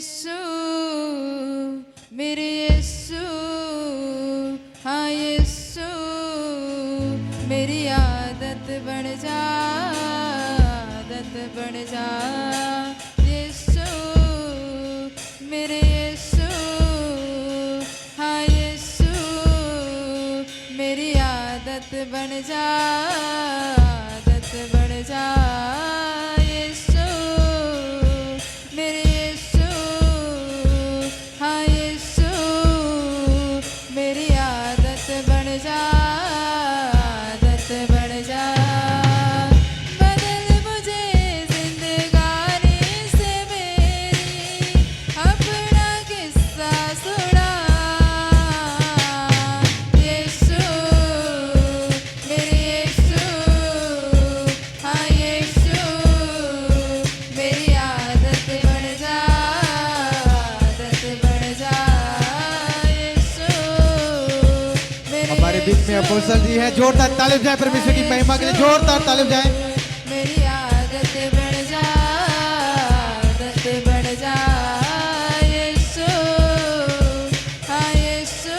यीशु मेरे यीशु, हाँ यीशु मेरी आदत बन जा, आदत बन जा। यीशु मेरे यीशु, हाँ यीशु मेरी आदत बन जा, आदत बन जा। यीशु मेरे यीशु, हाँ यीशु मेरी आदत बन जा, आदत बन जा। बदल मुझे जिंदगानी से मेरी, अपना किस्सा सुना। यीशु मेरे यीशु, हाँ यीशु मेरी आदत बन जा, आदत बन जा। यीशु मेरे हमारे बीच में अपोस्टल जी हैं, जोरदार तालिब जाए परमेश्वर की महिमा के लिए, जोरदार तालिब जाए। मेरी आदत बन जा, आदत बन जा। यीशु हाँ यीशु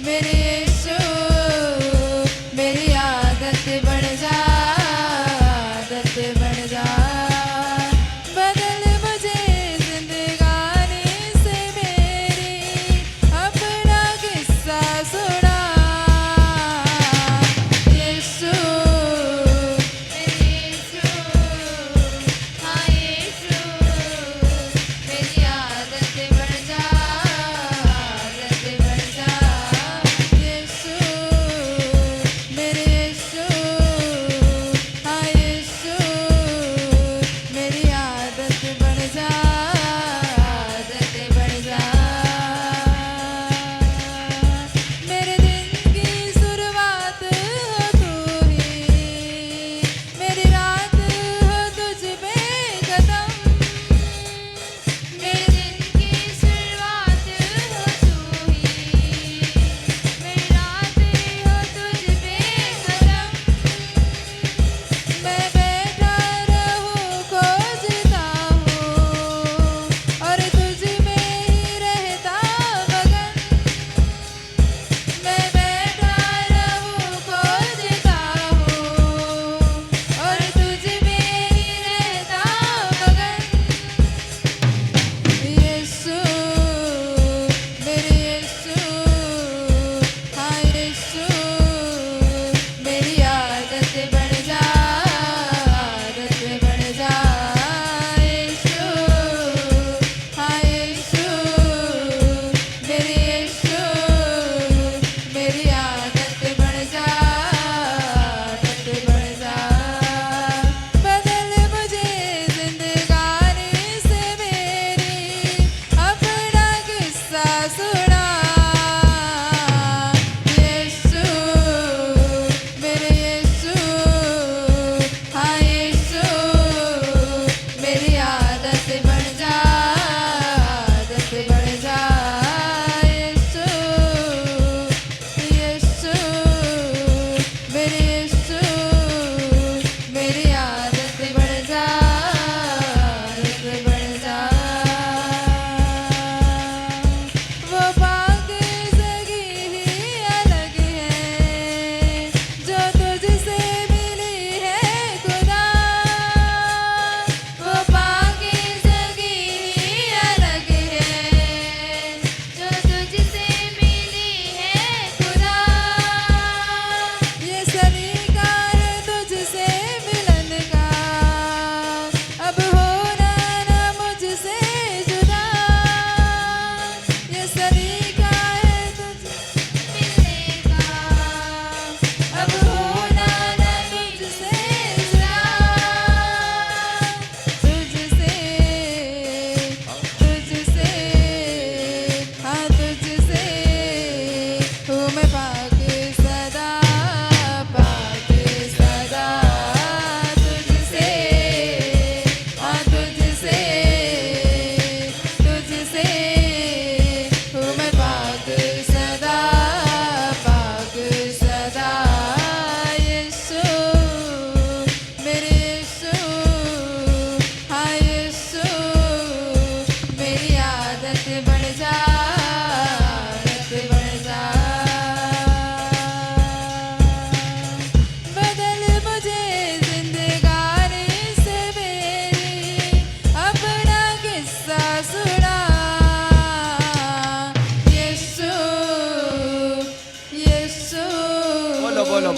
मेरे यीशु मेरी आदत बन जा, आदत बन जा। बदल मुझे जिंदगानी से मेरी, अपना किस्सा सुना। यीशु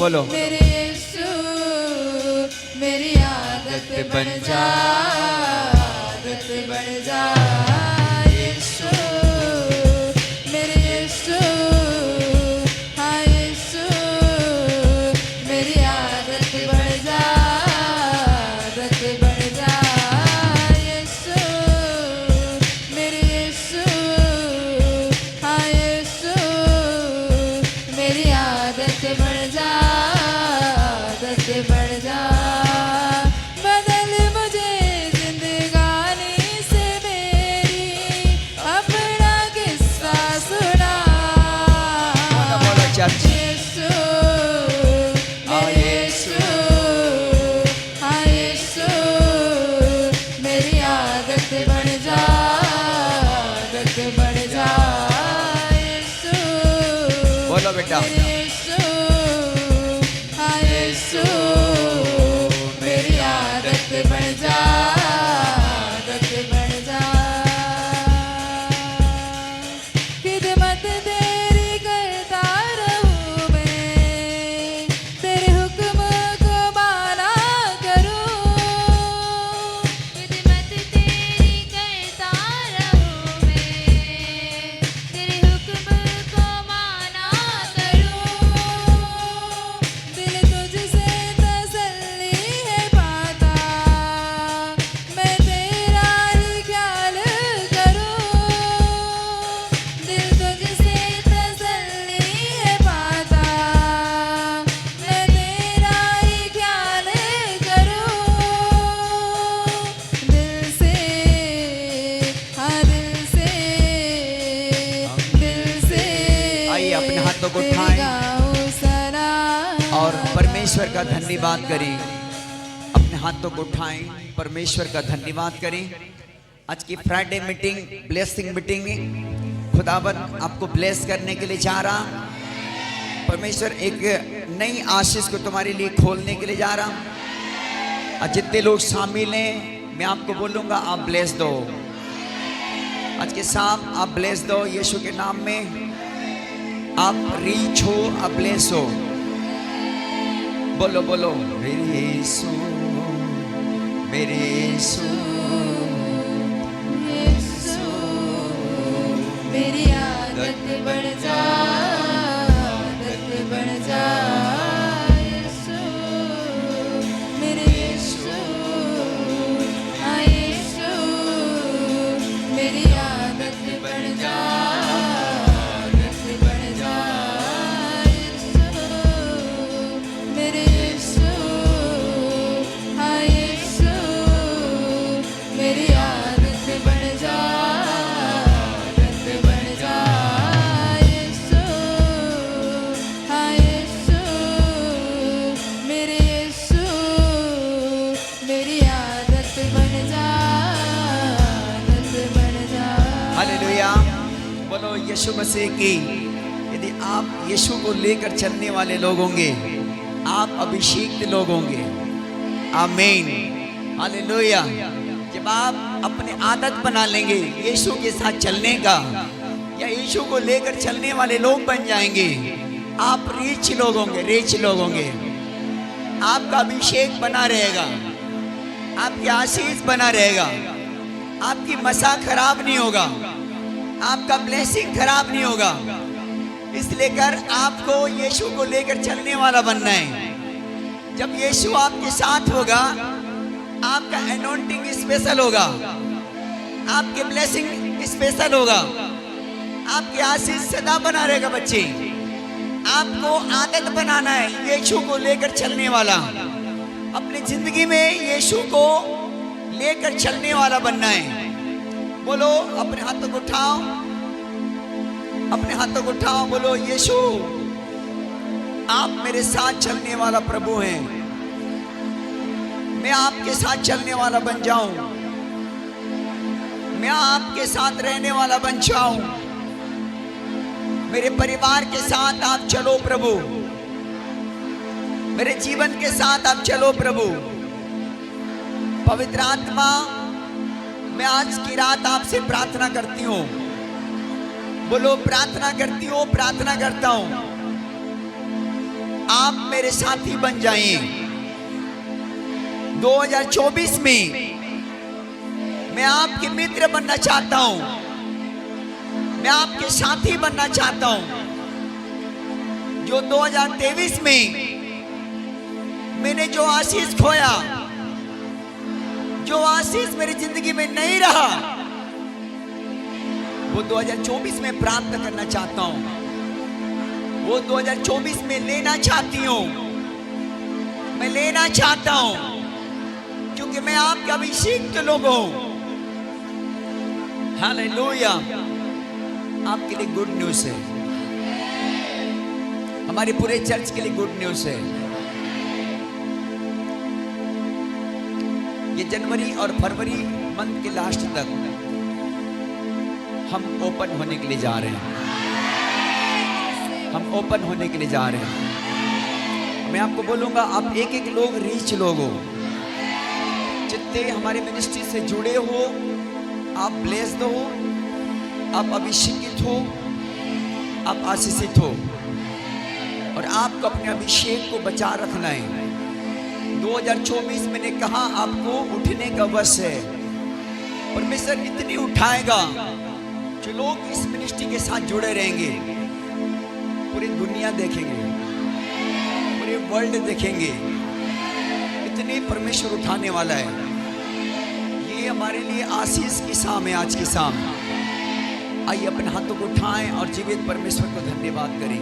बोलो। मेरे यीशु मेरी आदत बन जा, आदत बन जा यीशु, मेरे यीशु, हाँ यीशु मेरी आदत बन जा, आदत बन जा यीशु, मेरे यीशु, हाँ यीशु मेरी आदत बन जा, आदत बन जा। बदल मुझे जिंदगानी से मेरी, अपना किस्सा सुना बोलो चर्च। यीशु, मेरे यीशु, हाँ यीशु मेरी आदत बन जा, आदत बन जा यीशु, बोलो बेटा। मेरे यीशु, हाँ यीशु मेरी आदत बन जा, आदत बन जा। खिदमत तेरी करता रहूं मैं, तेरे हुक्म को माना करूं, खिदमत तेरी करता रहूं मैं, तेरे हुक्म को माना करूं, दिल तुझसे तसल्ली है पाता, मैं तेरा ही ख्याल करूं, दिल तुझसे तसल्ली है पाता, मैं तेरा ही ख्याल करूं, दिल से, हाँ दिल से, दिल से आइए अपने हाथों को उठाएं गाऊं सना और परमेश्वर का धन्यवाद करें। अपने हाथों को उठाएं, परमेश्वर का धन्यवाद करें। आज की फ्राइडे मीटिंग ब्लेसिंग मीटिंग, खुदावन आपको ब्लेस करने के लिए जा रहा। परमेश्वर एक नई आशीष को तुम्हारे लिए खोलने के लिए जा रहा। और जितने लोग शामिल हैं मैं आपको बोलूंगा आप ब्लेस दो। आज के शाम आप ब्लेस दो यीशु के नाम में। आप रीच हो, आप ब्लेस हो। बोलो बोलो मेरे यीशु, मेरे यीशु, यीशु मेरी आदत बन जा, आदत बन जा यीशु, मेरे यीशु, हाँ यीशु मेरी आदत बन जा, आदत बन जा यीशु, मेरे यीशु, हाँ यीशु मेरी आदत बन जा, आदत बन जा यीशु, हाँ यीशु मेरे यीशु मेरी आदत बन जा, आदत बन जा। हालेलुया। बोलो यीशु मसीह की। यदि आप यीशु को लेकर चलने वाले लोग होंगे, आप अभिषेकित लोग होंगे। आमीन। हालेलुया। जब आप अपने आदत बना लेंगे यीशु के साथ चलने का, या यीशु को लेकर चलने वाले लोग बन जाएंगे, आप रिच लोग होंगे, रिच लोग होंगे। आपका अभिषेक बना रहेगा, आपकी आशीष बना रहेगा, आपकी मसा खराब नहीं होगा, आपका ब्लेसिंग खराब नहीं होगा। इसलिए कर आपको यीशु को लेकर चलने वाला बनना है। जब यीशु आपके साथ होगा, आपका एनॉइंटिंग स्पेशल होगा, आपके ब्लेसिंग स्पेशल होगा, आपकी आशीष सदा बना रहेगा। बच्चे, आपको आदत बनाना है यीशु को लेकर चलने वाला। अपनी जिंदगी में यीशु को लेकर चलने वाला बनना है। बोलो अपने हाथों को उठाओ, अपने हाथों को उठाओ। बोलो यीशु आप मेरे साथ चलने वाला प्रभु हैं। मैं आपके साथ चलने वाला बन जाऊं, मैं आपके साथ रहने वाला बन जाऊं। मेरे परिवार के साथ आप चलो प्रभु, मेरे जीवन के साथ आप चलो प्रभु। पवित्र आत्मा, मैं आज की रात आपसे प्रार्थना करती हूँ। बोलो प्रार्थना करती हूँ, प्रार्थना करता हूँ। आप मेरे साथी बन जाइए। 2024 में मैं आपके मित्र बनना चाहता हूं, मैं आपके साथी बनना चाहता हूं। जो 2023 में मैंने जो आशीष खोया, जो आशीष मेरी जिंदगी में नहीं रहा, वो 2024 में प्राप्त करना चाहता हूं, वो 2024 में लेना चाहती हूं, मैं लेना चाहता हूं, क्योंकि मैं आपका अभिषेक लोग हूं। हालेलुया। आपके लिए गुड न्यूज है, हमारे पूरे चर्च के लिए गुड न्यूज है। ये जनवरी और फरवरी मंथ के लास्ट तक हम ओपन होने के लिए जा रहे हैं, हम ओपन होने के लिए जा रहे हैं। मैं आपको बोलूंगा, आप एक एक लोग रीच लोग हो, जितने हमारे मिनिस्ट्री से जुड़े हो, आप ब्लेस्ड हो, आप अभिषेकित हो, आप आशीषित हो, और आपको अपने अभिषेक को बचा रखना है। 2024 मैंने कहा आपको उठने का वश है, परमेश्वर इतनी उठाएगा जो लोग इस मिनिस्ट्री के साथ जुड़े रहेंगे, पूरी दुनिया देखेंगे, पूरे वर्ल्ड देखेंगे, इतनी परमेश्वर उठाने वाला है। ये हमारे लिए आशीष की शाम है, आज की शाम। आइए अपने हाथों को उठाएं और जीवित परमेश्वर को धन्यवाद करें।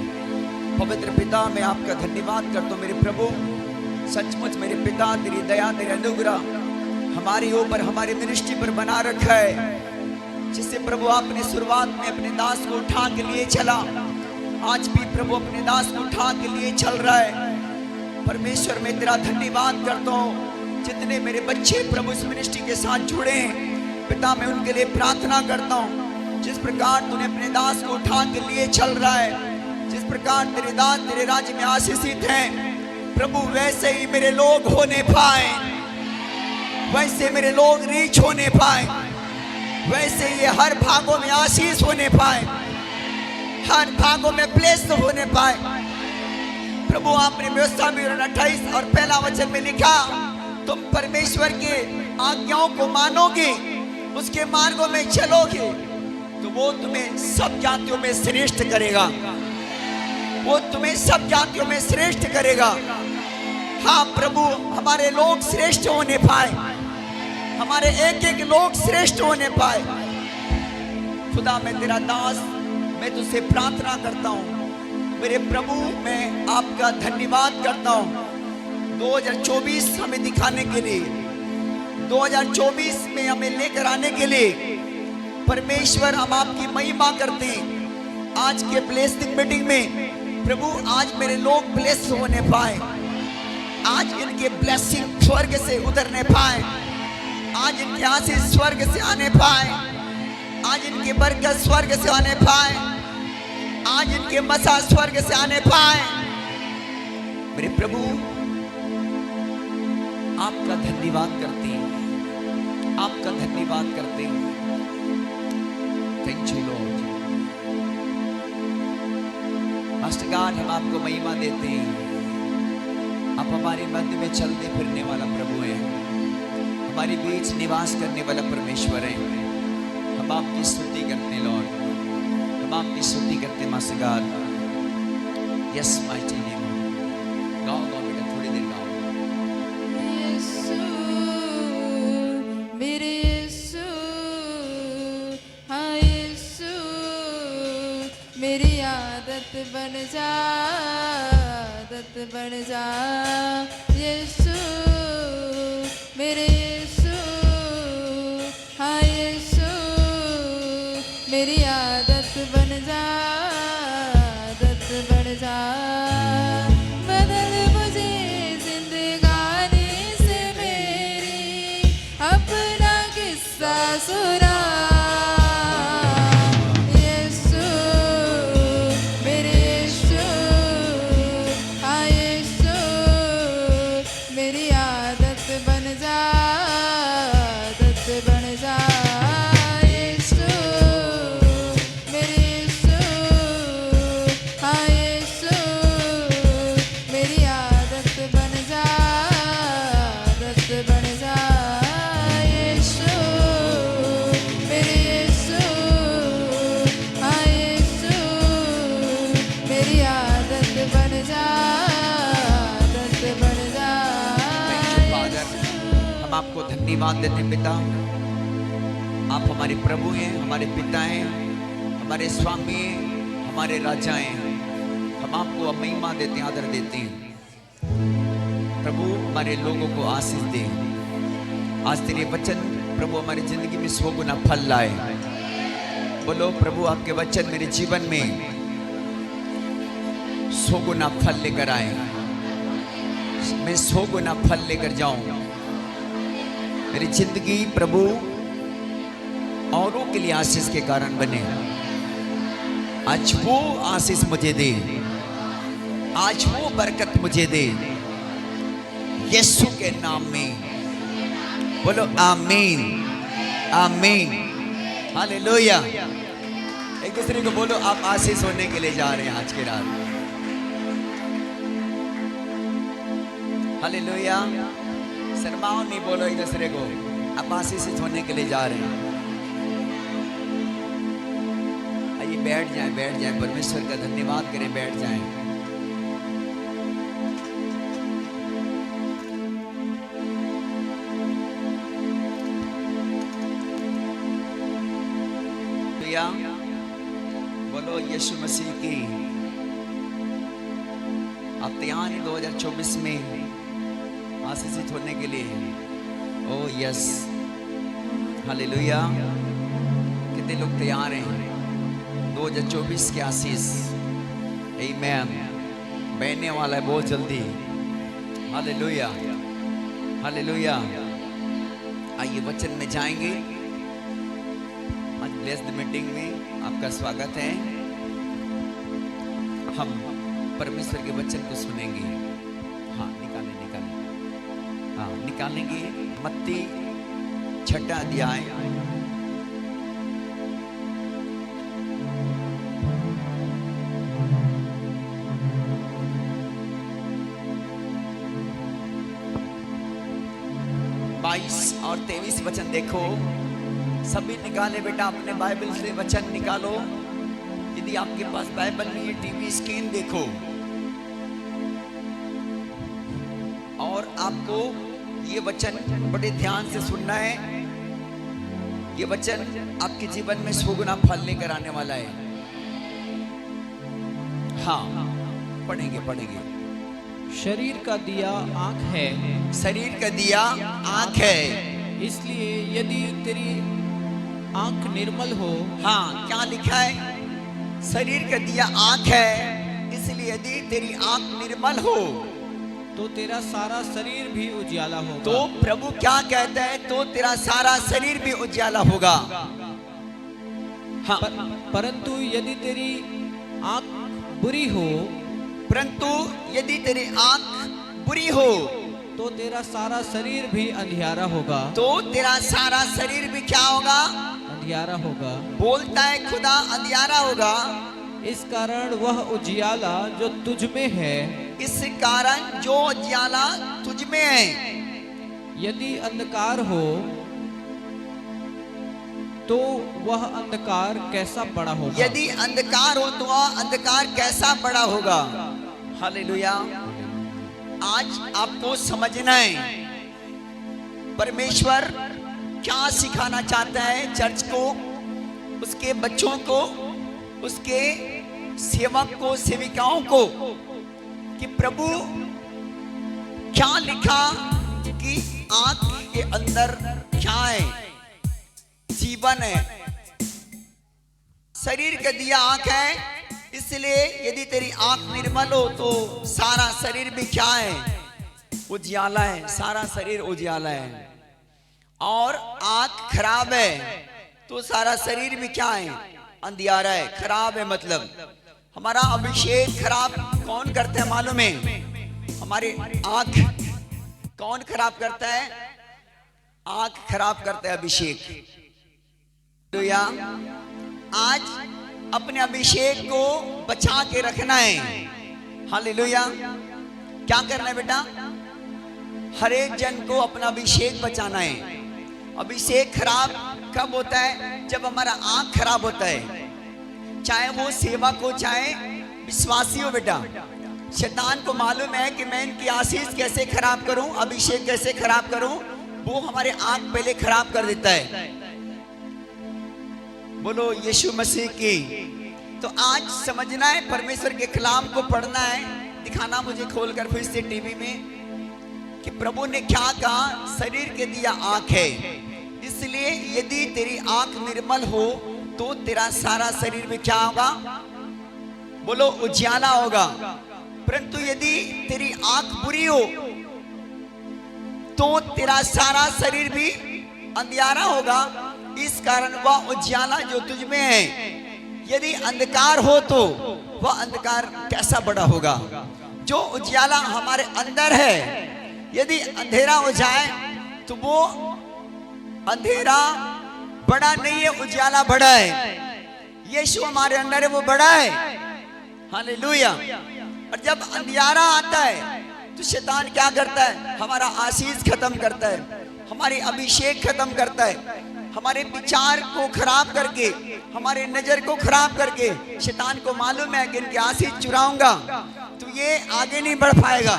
पवित्र पिता, मैं आपका धन्यवाद करता हूँ मेरे प्रभु। सचमुच मेरे पिता, तेरी दया, तेरा अनुग्रह हमारे ऊपर, हमारे मिनिस्ट्री पर बना रखा है, जिससे प्रभु आपने शुरुआत में अपने दास को उठा के लिए चला, आज भी प्रभु अपने दास को उठा के लिए चल रहा है। परमेश्वर, मैं तेरा धन्यवाद करता हूँ। जितने मेरे बच्चे प्रभु इस मिनिस्ट्री के साथ जुड़े हैं, पिता, मैं उनके लिए प्रार्थना करता हूँ। जिस प्रकार तूने अपने दास को उठा के लिए चल रहा है, जिस प्रकार तेरे दास तेरे राज्य में आशीषित हैं, प्रभु वैसे ही मेरे लोग होने पाए, वैसे मेरे लोग रीच होने पाए, वैसे ये हर भागों में आशीष होने पाए, हर भागों में ब्लेस्ड होने पाए। प्रभु, आपने व्यवस्था में 28 और पहला वचन में लिखा, तुम परमेश्वर के आज्ञाओं को मानोगे, उसके मार्गों में चलोगे, तो वो तुम्हें सब जातियों में श्रेष्ठ करेगा, वो तुम्हें सब जातियों में श्रेष्ठ करेगा। हाँ प्रभु, हमारे लोग श्रेष्ठ होने पाए, हमारे एक एक लोग श्रेष्ठ होने पाए। खुदा, मैं तेरा दास, मैं तुझसे प्रार्थना करता हूँ मेरे प्रभु, मैं आपका धन्यवाद करता हूँ 2024 हमें दिखाने के लिए, 2024 में हमें लेकर आने के लिए। परमेश्वर, हम आपकी महिमा करते हैं आज के ब्लेसिंग मीटिंग में। प्रभु, आज मेरे लोग ब्लेस होने पाए, आज इनके ब्लेसिंग स्वर्ग से उतरने पाए, आज इनके आशीष स्वर्ग से आने पाए, आज इनके बरकत स्वर्ग से आने पाए, आज इनके मसा स्वर्ग से आने पाए। मेरे प्रभु, आपका धन्यवाद करते हैं, आपका धन्यवाद करते हैं। Thank you Lord. Master God, हम आपको महिमा देते हैं। आप हमारे मध्य में चलने फिरने वाला प्रभु है, हमारे बीच निवास करने वाला परमेश्वर है। हम आपकी स्तुति करते हैं लॉर्ड, हम आपकी स्तुति करते हैं master God. Yes mighty name. गाओ गाओ बेटा, थोड़ी देर गाओ। यीशु, मेरे यीशु, हाँ यीशु, मेरी आदत बन जा, आदत बन जा। यीशु, मेरे यीशु, हाँ यीशु, मेरी आदत बन जा, आदत बन जा। बदल मुझे जिंदगानी से मेरी, अपना किस्सा सुना। यीशु, मेरे यीशु, हाँ यीशु, मेरी आदत बन जा, आदत बन जा। यीशु, मेरे यीशु, धन्यवाद देते हैं पिता, आप हमारे प्रभु हैं, हमारे पिता हैं, हमारे स्वामी हैं, हमारे राजा हैं। हम आपको महिमा देते हैं, आदर देते हैं। प्रभु हमारे लोगों को आशीष दे। आज तेरे वचन प्रभु हमारी जिंदगी में 100 गुना फल लाए। बोलो प्रभु आपके वचन मेरे जीवन में 100 गुना फल लेकर आए। मैं 100 गुना फल लेकर जाऊं। मेरी जिंदगी प्रभु औरों के लिए आशीष के कारण बने। आज वो आशीष मुझे दे, आज वो बरकत मुझे दे, यीशु के नाम में। बोलो आमीन, आमीन, हालेलुया। एक दूसरे को बोलो आप आशीष होने के लिए जा रहे हैं आज की रात। हालेलुया। शर्माओ नहीं, बोलो एक दूसरे को आप आशीषित होने के लिए जा रहे हैं। आइए बैठ जाएं, बैठ जाएं, परमेश्वर का धन्यवाद करें, बैठ जाएं। बोलो यीशु मसीह की। आप तैयार हैं 2024 में आशीषित होने के लिए? ओ यस, हालेलुया। कितने लोग तैयार हैं 2024 के आशीष? आमीन। बहने वाला है बहुत जल्दी। Hallelujah, hallelujah. आइए वचन में जाएंगे। आज ब्लेस्ड मीटिंग में आपका स्वागत है। हम परमेश्वर के वचन को सुनेंगे। हाँ निकालें, निकालें, हाँ निकालेंगे। मत्ती 6 अध्याय बाईस और 23 वचन देखो। सभी निकाले बेटा, अपने बाइबल से वचन निकालो। यदि आपके पास बाइबल नहीं है, टीवी स्क्रीन देखो। और आपको ये वचन बड़े ध्यान से सुनना है। ये वचन आपके जीवन में 100 गुना फल लेकर आने वाला है। हाँ पढ़ेंगे, पढ़ेंगे। शरीर का दिया आँख है। शरीर का दिया आँख है। इसलिए यदि तेरी आँख निर्मल हो। हाँ क्या लिखा है? शरीर का दिया आँख है, इसलिए यदि तेरी आँख निर्मल हो तो तेरा सारा शरीर भी उजियाला होगा। तो प्रभु क्या कहता है? तो तेरा सारा शरीर भी उजियाला होगा। हाँ परंतु यदि तेरी आँख बुरी हो, परंतु यदि तेरी आँख बुरी हो तो तेरा सारा शरीर भी अंधियारा होगा। तो तेरा सारा शरीर भी क्या होगा? अंधियारा होगा। बोलता है खुदा अंधियारा होगा। इस कारण वह उजियाला जो तुझ में है, इस कारण जो उजियाला तुझ में है, यदि अंधकार हो तो वह अंधकार कैसा बड़ा होगा। यदि अंधकार हो तो वह अंधकार कैसा बड़ा होगा। हालेलुया। आज आपको समझना है परमेश्वर क्या सिखाना चाहता है चर्च को, उसके बच्चों को, उसके सेवक को, सेविकाओं को, कि प्रभु क्या लिखा कि आंख के अंदर क्या है? जीवन है। शरीर का दिया आंख है, इसलिए यदि तेरी आंख निर्मल हो तो सारा शरीर भी क्या है? उजियाला है। सारा शरीर उजियाला है। और आंख खराब है तो सारा शरीर भी क्या है? अंधियारा है, खराब है। मतलब हमारा अभिषेक खराब कौन करता है मालूम है? हमारी आंख कौन खराब करता है? आंख खराब करता है अभिषेक। तो या आज अपने अभिषेक को बचा के रखना है। हालेलुया। क्या करना है बेटा? हर एक जन को अपना अभिषेक बचाना है। अभिषेक खराब कब होता है? जब हमारा आंख खराब होता है। चाहे वो सेवक हो, चाहे विश्वासी हो। बेटा शैतान को मालूम है कि मैं इनकी आशीष कैसे खराब करूं, अभिषेक कैसे खराब करूं। वो हमारे आंख पहले खराब कर देता है। बोलो यीशु मसीह की। तो आज समझना है, परमेश्वर के कलाम को पढ़ना है, दिखाना मुझे खोलकर फिर से टीवी में कि प्रभु ने क्या कहा। शरीर के दिया आंख है, इसलिए यदि तेरी आंख निर्मल हो तो तेरा सारा शरीर में क्या होगा? बोलो उजियाला होगा। परंतु यदि तेरी आंख बुरी हो तो तेरा सारा शरीर भी अंधियारा होगा। इस कारण वह उजियाला जो तुझ में है, यदि अंधकार हो तो वह अंधकार कैसा बड़ा होगा। जो उजियाला हमारे अंदर है, यदि अंधेरा हो जाए तो वो अंधेरा बड़ा नहीं है, उजियाला बड़ा है। यीशु हमारे अंदर है, वो बड़ा है। हालेलुया। और जब अंधियारा आता है तो शैतान क्या करता है? हमारा आशीष खत्म करता है, हमारी अभिषेक खत्म करता है, हमारे विचार को खराब करके, हमारे नजर को खराब करके। शैतान को मालूम है कि इनके आशीष चुराऊंगा तो ये आगे नहीं बढ़ पाएगा,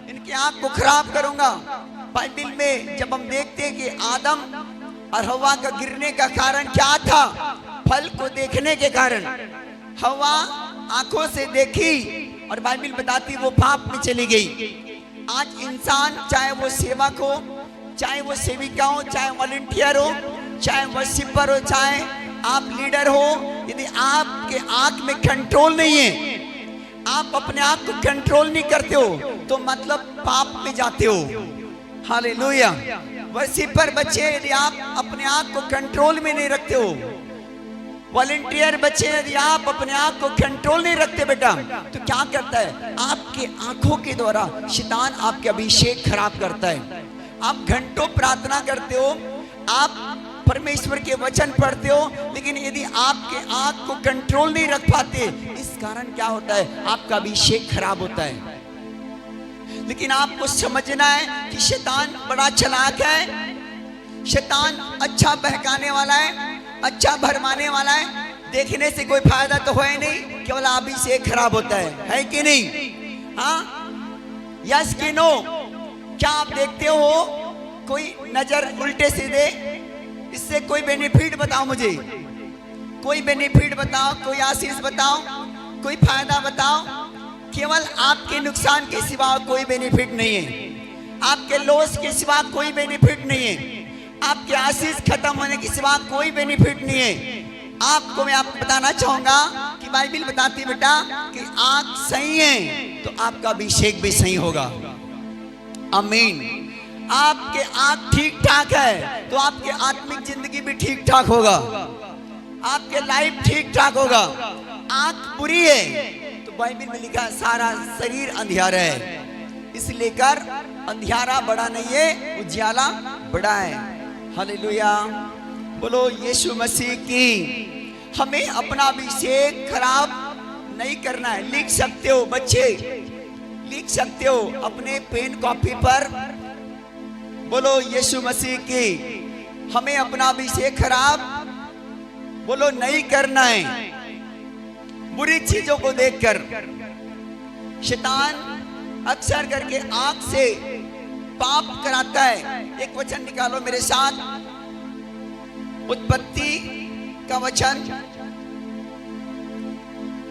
इनकी आंख को खराब करूंगा। बाइबल में जब हम देखते हैं कि आदम और हवा का गिरने का कारण क्या था? फल को देखने के कारण। हवा आंखों से देखी और बाइबल बताती वो पाप में चली गई। आज इंसान, चाहे वो सेवक हो, चाहे वो सेविका हो, चाहे वॉलंटियर हो, चाहे वर्शिपर हो, चाहे आप लीडर हो, यदि आपके आंख में कंट्रोल नहीं है, आप अपने आप को कंट्रोल नहीं करते हो तो मतलब पाप में जाते हो। हालेलुया। वर्शिपर बच्चे, यदि आप अपने आप को कंट्रोल में नहीं रखते हो, वॉलंटियर बच्चे यदि आप अपने आप को कंट्रोल नहीं रखते बेटा, तो क्या करता है? आपके आंखों के द्वारा शैतान आपके अभिषेक खराब करता है। आप घंटों प्रार्थना करते हो, आप परमेश्वर के वचन पढ़ते हो, लेकिन यदि आपके आंख को कंट्रोल नहीं रख पाते, इस कारण क्या होता है? आपका अभिषेक खराब होता है। लेकिन आपको समझना है कि शैतान बड़ा चालाक है, शैतान अच्छा बहकाने वाला है, अच्छा भरमाने वाला है। देखने से कोई फायदा तो है नहीं, केवल अभिषेक खराब होता है कि नहीं? हाँ, यस कि नो? क्या आप देखते हो कोई नजर उल्टे सीधे? इससे कोई बेनिफिट बताओ मुझे, कोई बेनिफिट बताओ, कोई आशीष बताओ, कोई फायदा बताओ। केवल आपके नुकसान के सिवा कोई बेनिफिट नहीं है, आपके लॉस के सिवा कोई बेनिफिट नहीं है, आपके आशीष खत्म होने के सिवा कोई बेनिफिट नहीं है। आपको मैं आपको बताना चाहूंगा कि बाइबल बताती है बेटा कि आंख सही है तो आपका अभिषेक भी सही होगा। आमीन। आपके आंख ठीक ठाक है तो आपके आत्मिक जिंदगी भी ठीक ठाक होगा, आपके लाइफ ठीक ठाक होगा। आंख बुरी है तो बाइबल में लिखा सारा शरीर अंधियारा है, इसलिए कर अंधियारा बड़ा नहीं है, उजियाला बड़ा है। हालेलुया। बोलो यीशु मसीह की। हमें अपना अभिषेक खराब नहीं करना है। लिख सकते हो बच्चे, लिख सकते हो अपने पेन कॉपी पर। बोलो यीशु मसीह की। हमें अपना अभिषेक खराब बोलो नहीं करना है। बुरी चीजों को देखकर शैतान अक्सर करके आंख से पाप कराता है। एक वचन निकालो मेरे साथ, उत्पत्ति का वचन,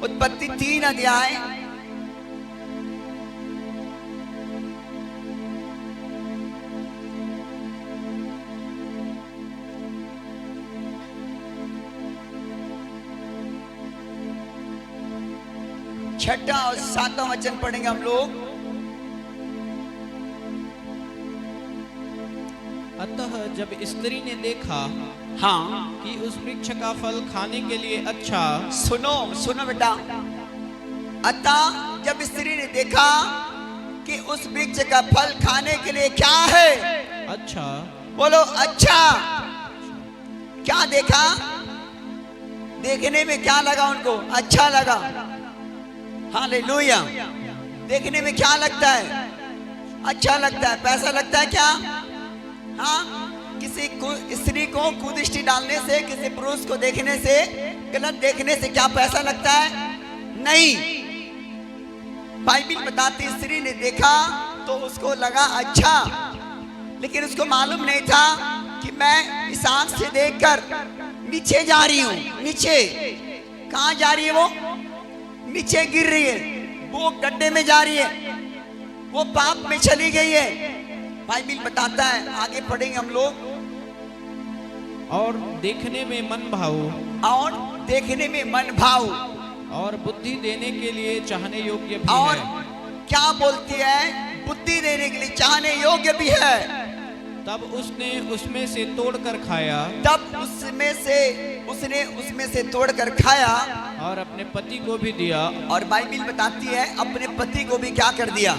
उत्पत्ति 3 अध्याय 6 और 7 वचन पढ़ेंगे हम लोग। अतः जब स्त्री ने देखा हाँ कि उस वृक्ष का फल खाने के लिए अच्छा, सुनो सुनो बेटा। अतः जब स्त्री ने देखा कि उस वृक्ष का फल खाने के लिए क्या है? अच्छा। बोलो अच्छा। क्या देखा? देखने में क्या लगा उनको? अच्छा लगा। हालेलुया। देखने में क्या लगता है? अच्छा लगता है। पैसा लगता है क्या? हाँ, किसी स्त्री को कुदृष्टि डालने से, किसी पुरुष को देखने से, गलत देखने से क्या पैसा लगता है? नहीं। बाइबल बताती स्त्री ने देखा तो उसको लगा अच्छा। लेकिन उसको मालूम नहीं था कि मैं इस आंख से देखकर नीचे जा रही हूं। नीचे कहां जा रही है? वो नीचे गिर रही है, वो गड्ढे में जा रही है, वो पाप में चली गई है। बाइबिल बताता है, आगे पढ़ेंगे हम लोग। और देखने में मन भाव, और देखने में मन भाव, और बुद्धि देने के लिए चाहने योग्य भी और है। क्या बोलती है? बुद्धि देने के लिए चाहने योग्य भी है। तब उसने उसमें से तोड़कर खाया, तब उसने उसमें से तोड़कर खाया और अपने पति को भी दिया। और बाइबिल बताती है अपने पति को भी क्या कर दिया?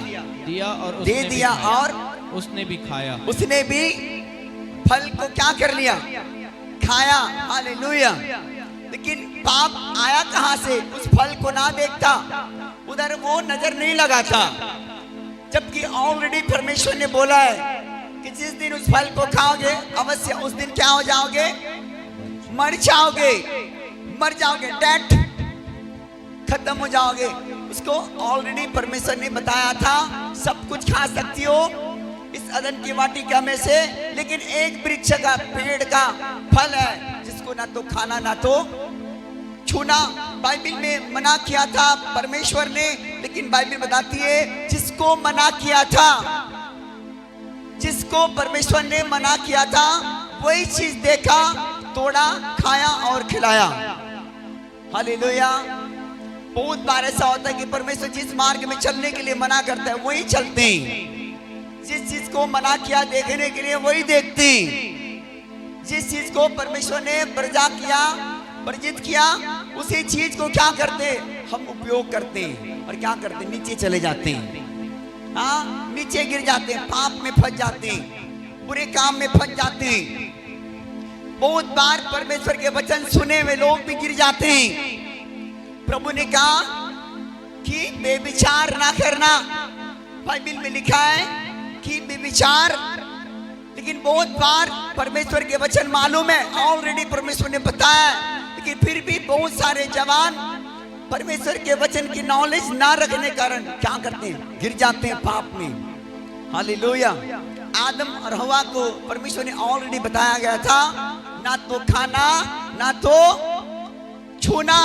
दिया और दे उसने भी दिया खाया। और उसने भी खाया। उसने भी फल को क्या कर लिया? खाया। हालेलुया। लेकिन पाप आया कहां से? उस फल को ना देखता, उधर वो नजर नहीं लगाता, जबकि ऑलरेडी परमेश्वर ने बोला है कि जिस दिन उस फल को खाओगे अवश्य उस दिन क्या हो जाओगे? मर जाओगे, मर जाओगे, डेथ, खत्म हो जाओगे। उसको ऑलरेडी परमेश्वर ने बताया था सब कुछ खा सकती हो इस अदन की वाटिका में से, लेकिन एक वृक्ष का, पेड़ का फल है जिसको ना तो खाना ना तो छूना। बाइबिल में मना किया था परमेश्वर ने, लेकिन बाइबिल बताती है जिसको मना किया था, जिसको परमेश्वर ने मना किया था, वही चीज देखा, तोड़ा, खाया और खिलाया। हालेलुया। बहुत बार ऐसा होता है कि परमेश्वर जिस मार्ग में चलने के लिए मना करता है वही चलते हैं। जिस चीज को मना किया देखने के लिए वही देखते हैं। जिस चीज को परमेश्वर ने वर्जा किया, वर्जित किया, उसी चीज को क्या करते? हम उपयोग करते हैं और क्या करते? नीचे चले जाते हैं। हाँ, नीचे गिर जाते हैं, पाप में फंस जाते हैं, बुरे काम में फंस जाते हैं। बहुत बार परमेश्वर के वचन सुने हुए लोग भी गिर जाते हैं। प्रभु ने कहा कि बेविचार ना करना, बाइबिल में लिखा है कि बेविचार, लेकिन बहुत बार परमेश्वर के वचन मालूम है, ऑलरेडी परमेश्वर ने बताया, लेकिन फिर भी बहुत सारे जवान परमेश्वर के वचन की नॉलेज ना रखने कारण क्या करते हैं? गिर जाते हैं पाप में। हालेलुया। आदम और हवा को परमेश्वर ने ऑलरेडी बताया गया था, ना तो खाना ना तो छूना।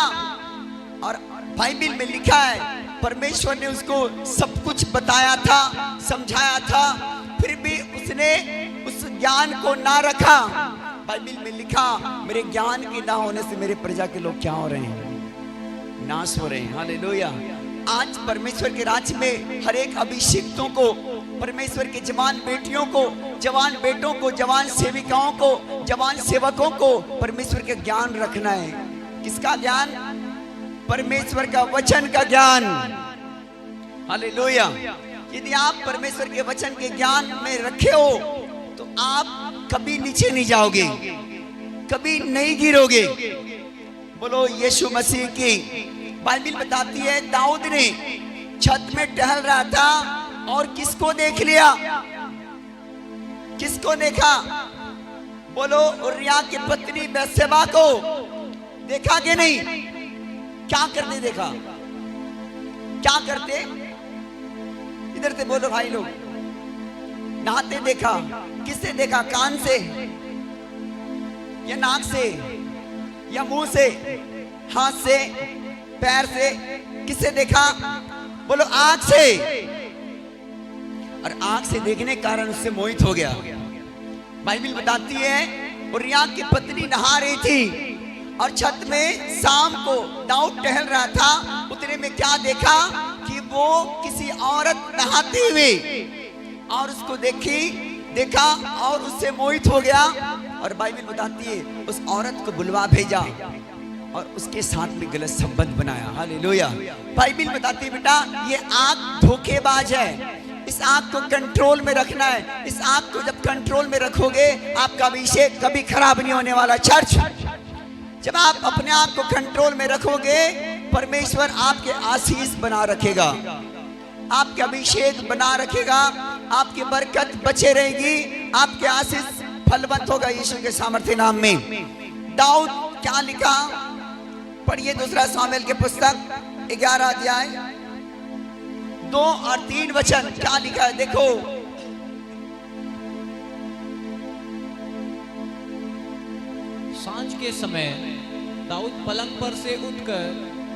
और बाइबिल में लिखा है परमेश्वर ने उसको सब कुछ बताया था, समझाया था, फिर भी उसने उस ज्ञान को ना रखा। बाइबिल में लिखा मेरे ज्ञान के ना होने से मेरे प्रजा के लोग क्या हो रहे हैं? नाश हो रहे हैं। हालेलुया। आज परमेश्वर के राज्य में हर एक अभिषिक्तों को, परमेश्वर के जवान बेटियों को, जवान बेटों को, जवान सेविकाओं को, जवान सेवकों को परमेश्वर का ज्ञान रखना है। किसका ज्ञान? परमेश्वर का वचन का ज्ञान। हालेलुया। यदि आप परमेश्वर के वचन के ज्ञान में रखे हो तो आप कभी नीचे नहीं जाओगे, कभी नहीं गिरोगे। बोलो यीशु मसीह की। बाइबिल बताती है दाऊद ने छत में टहल रहा था और किसको देख लिया? किसको देखा? बोलो उरिया की पत्नी बत्शेबा को देखा कि नहीं? क्या करते देखा? क्या करते? इधर से बोलो भाई लोग। नहाते देखा। किससे देखा? कान से या नाक से या मुंह से, हाथ से, पैर से? किससे देखा? बोलो आंख से। और आंख से देखने के कारण उससे मोहित हो गया। बाइबिल बताती है उरिया की पत्नी नहा रही थी और छत में शाम को दाऊद टहल रहा था। उतने में क्या देखा कि वो किसी औरत नहाते हुए, और उसको देखा और उससे मोहित हो गया। और बाइबिल बताती है उस औरत को बुलवा भेजा और उसके साथ में गलत संबंध बनाया। हालेलुया। बाइबिल बताती है बेटा ये आंख धोखेबाज है, इस आंख को कंट्रोल में रखना है। इस आंख को जब कंट्रोल में रखोगे आपका अभिषेक कभी खराब नहीं होने वाला। चर्च, जब आप अपने आप को कंट्रोल में रखोगे परमेश्वर आपके आशीष बना रखेगा, आपके अभिषेक बना रखेगा, आपकी बरकत बचे रहेगी, आपके आशीष फलवंत होगा यीशु के सामर्थ्य नाम में। दाऊद क्या लिखा? पढ़िए दूसरा सामुएल के पुस्तक 11 अध्याय 2 और 3 वचन। क्या लिखा है देखो। के समय दाऊद पलंग पर से उठकर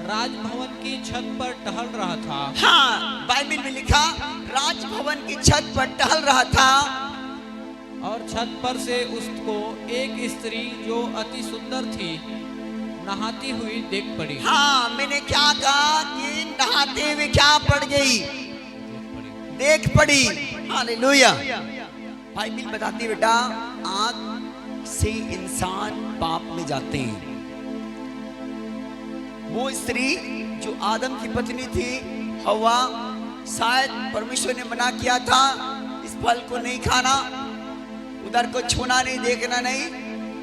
राजभवन की छत पर टहल रहा था। हाँ, बाइबल में लिखा राजभवन की छत पर टहल रहा था और छत पर से उसको एक स्त्री जो अति सुंदर थी नहाती हुई देख पड़ी। हाँ, मैंने क्या कहा कि नहाते हुए क्या पड़ गई, देख पड़ी। हालेलुया। बाइबल बताती बेटा आंख से इंसान पाप में जाते हैं। वो स्त्री जो आदम की पत्नी थी हवा, शायद परमेश्वर ने मना किया था इस फल को नहीं खाना, उधर को छूना नहीं, देखना नहीं,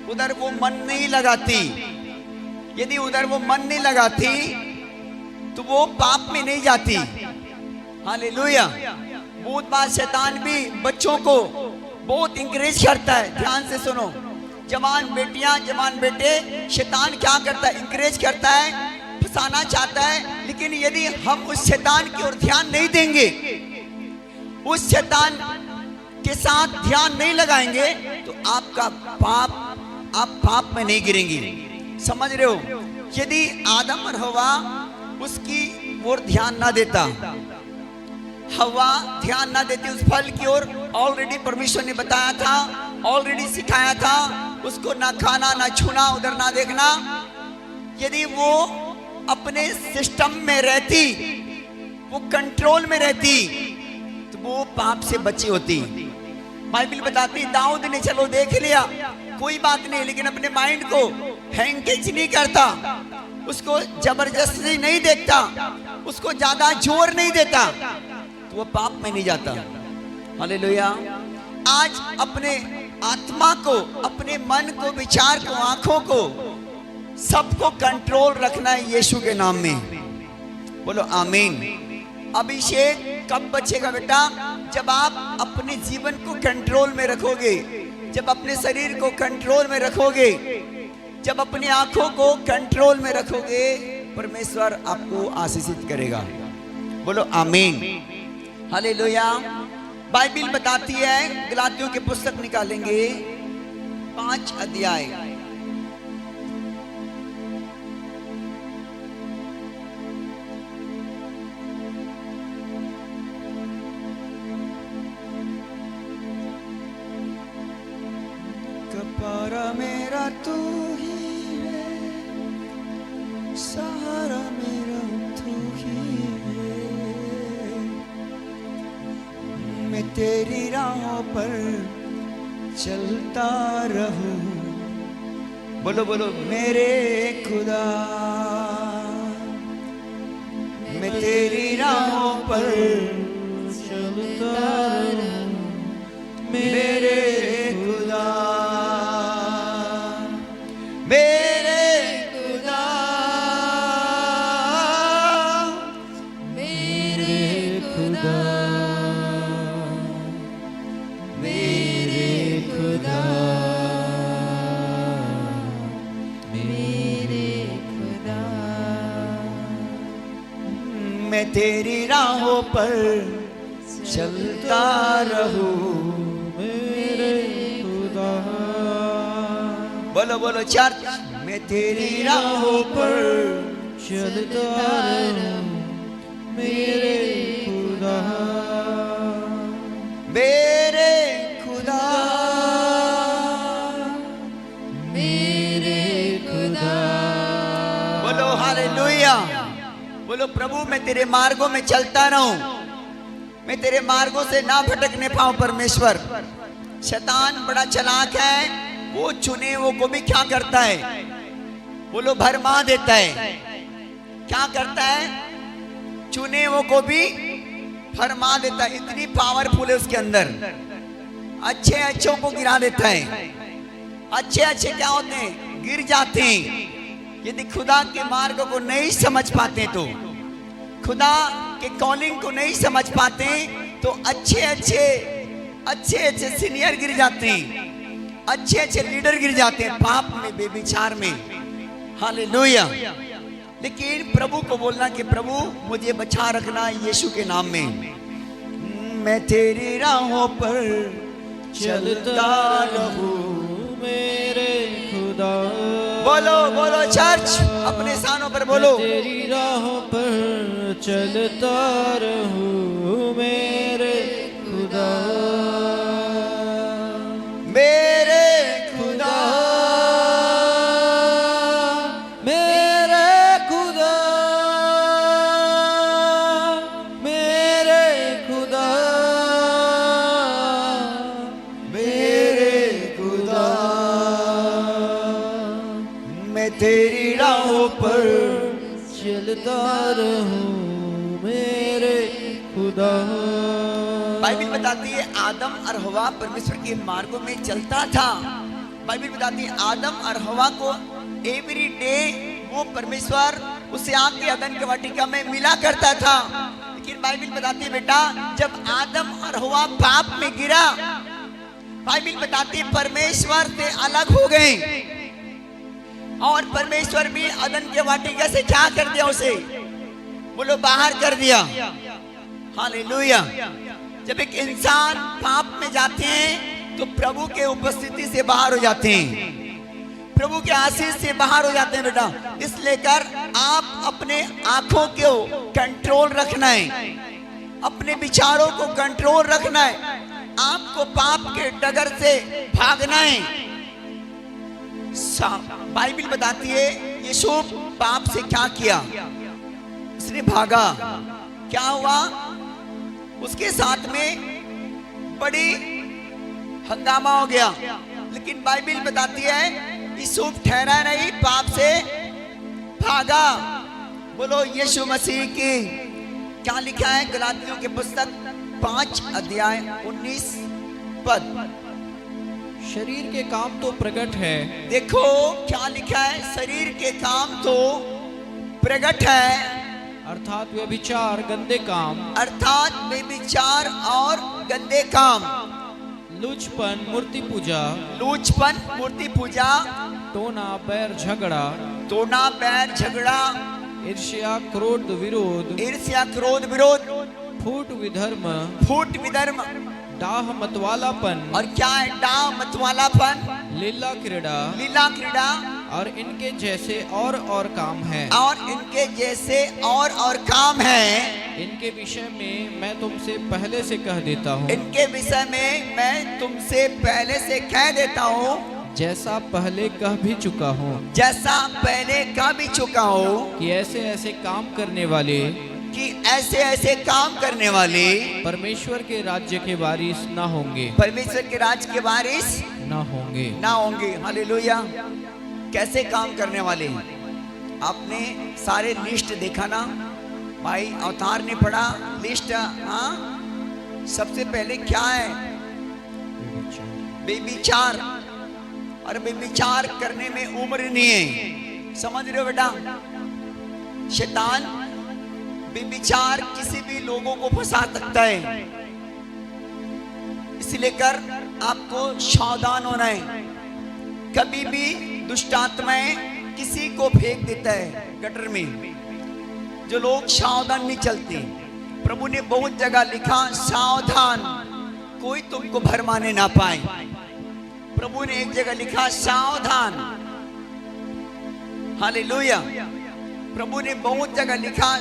उधर वो मन नहीं लगाती। यदि उधर वो मन नहीं लगाती तो वो पाप में नहीं जाती। हालेलुया। बहुत बार शैतान भी बच्चों को बहुत इंकरेज करता है। ध्यान से सुनो, जवान बेटियां, जवान बेटे, शैतान क्या करता है? इंकरेज करता है, फंसाना चाहता है। लेकिन यदि हम उस शैतान की ओर ध्यान नहीं देंगे, उस शैतान के साथ ध्यान नहीं लगाएंगे तो आपका पाप, आप पाप में नहीं गिरेंगे। समझ रहे हो? यदि आदम और हवा उसकी ओर ध्यान ना देता, हवा ध्यान ना देती उस फल की ओर, ऑलरेडी परमेश्वर ने बताया था, ऑलरेडी सिखाया था उसको ना खाना, ना छूना, उधर ना देखना। यदि वो अपने सिस्टम में रहती, वो कंट्रोल में रहती, तो वो पाप से बची होती। बाइबल बताती दाऊद ने चलो देख लिया, कोई बात नहीं, लेकिन अपने माइंड को हैंगेज नहीं करता, उसको जबरदस्ती नहीं देखता, उसको ज्यादा जोर नहीं देता, तो वो पाप में नहीं जाता। हालेलुया। आज अपने आत्मा को, अपने मन को, विचार को, आंखों को, सबको कंट्रोल रखना है यीशु के नाम में। बोलो आमीन। अभिषेक कब बचेगा बेटा? जब आप अपने जीवन को कंट्रोल में रखोगे, जब अपने शरीर को कंट्रोल में रखोगे, जब अपनी आंखों को कंट्रोल में रखोगे, परमेश्वर आपको आशीषित करेगा। बोलो आमीन। हालेलुया। बाइबल बताती है, गलातियों की पुस्तक निकालेंगे 5 अध्याय, कपारा मेरा तू ही है, सहारा मेरा तू ही है, मैं तेरी राहों पर चलता रहूं। बोलो बोलो मेरे खुदा, मैं तेरी राहों पर चलता रहूं, मेरे खुदा, मेरे खुदा, मेरे खुदा, मेरे खुदा, मेरे खुदा, मैं तेरी राहों पर चलता रहूं, मेरे खुदा। बोलो बोलो चर्च, मैं तेरी राहों पर चलता रहूं, मेरे खुदा, मेरे खुदा, मेरे खुदा। बोलो हालेलुया। बोलो प्रभु मैं तेरे मार्गों में चलता रहूं, मैं तेरे मार्गों से ना भटकने पाऊं। परमेश्वर, शैतान बड़ा चालाक है, वो चुने वो को भी क्या करता है? बोलो भरमा देता है। क्या करता है? चुने वो को भी भरमा देता है। इतनी पावरफुल है उसके अंदर। अच्छे अच्छों को गिरा देता है। अच्छे अच्छे क्या होते हैं? गिर जाते हैं। यदि खुदा के मार्ग को नहीं समझ पाते, तो खुदा के कॉलिंग को नहीं समझ पाते, तो अच्छे अच्छे सीनियर गिर जाते हैं, अच्छे अच्छे लीडर गिर जाते हैं पाप में, बेविचार में। हालेलुया। लेकिन प्रभु को बोलना कि प्रभु मुझे बचा रखना यीशु के नाम में। मैं तेरी राहों पर चलता रहूं, मेरे खुदा। बोलो बोलो चर्च, अपने स्थानों पर बोलो। तेरी राहों पर चलता रहूं मेरे खुदा, मेरे खुदा, मेरे खुदा, मेरे खुदा, मेरे खुदा, मैं तेरी राहों पर। चलता रहूं मेरे खुदा। बाइबल बताती है आदम और हवा परमेश्वर के मार्गों में चलता था। बाइबल बताती है आदम और हवा को एवरी डे वो परमेश्वर उसे आके अदन के वाटिका में मिला करता था। लेकिन बाइबल बताती है बेटा, जब आदम और हवा पाप में गिरा, बाइबल बताती है परमेश्वर से अलग हो गए और परमेश्वर भी अदन के वाटिका से क्या कर दिया, उसे बोलो बाहर कर दिया। हालेलुया। जब एक इंसान पाप में जाते हैं तो प्रभु के उपस्थिति से बाहर हो जाते हैं, प्रभु के आशीष से बाहर हो जाते हैं बेटा। इसलिए कर आप अपने आंखों को कंट्रोल रखना है, अपने विचारों को कंट्रोल रखना है, आपको पाप के डगर से भागना है। बाइबल बताती है यीशु पाप से क्या किया, उसने भागा, क्या हुआ, उसके साथ में बड़ी हंगामा हो गया। लेकिन बाइबल बताती है यूसुफ ठहरा नहीं, पाप से भागा। बोलो यीशु मसीह की। क्या लिखा है गलातियों के पुस्तक 5 अध्याय 19 पद। शरीर के काम तो प्रकट है। देखो क्या लिखा है, शरीर के काम तो प्रकट है, अर्थात व्यभिचार, गंदे काम, अर्थात व्यभिचार और गंदे काम, लुचपन, मूर्ति पूजा, लूचपन, मूर्ति पूजा, टोना, बैर, झगड़ा, टोना, बैर, झगड़ा, ईर्ष्या, क्रोध, विरोध, ईर्ष्या, क्रोध, विरोध, फूट, विधर्म, फूट, विधर्म, डाह, मतवालापन, और क्या है डाह, मतवालापन, लीला क्रीड़ा, लीला क्रीड़ा, और इनके जैसे और काम है। और इनके जैसे और काम है। इनके विषय में मैं तुमसे पहले से कह देता हूँ, इनके विषय में मैं तुमसे पहले से कह देता हूँ, जैसा पहले कह भी चुका हूँ, जैसा पहले कह भी चुका हूँ, कि ऐसे ऐसे काम करने वाले, कि ऐसे ऐसे काम करने वाले परमेश्वर के राज्य के वारिस न होंगे, परमेश्वर के राज के वारिस न होंगे, ना होंगे। हालेलुया। कैसे काम करने वाले, आपने सारे लिस्ट देखा ना भाई, अवतार ने पढ़ा लिस्ट। हाँ, सबसे पहले क्या है, बेविचार। और बेविचार करने में उम्र नहीं है, समझ रहे हो बेटा। शैतान बेविचार किसी भी लोगों को फंसा सकता है, इसलिए कर आपको सावधान होना है। कभी भी दुष्ट आत्माएं किसी को फेंक देता है गटर में, जो लोग सावधान नहीं चलते। प्रभु ने बहुत जगह लिखा सावधान, कोई तुमको भरमाने ना पाए। प्रभु ने एक जगह लिखा सावधान। हालेलुया। प्रभु ने बहुत जगह लिखा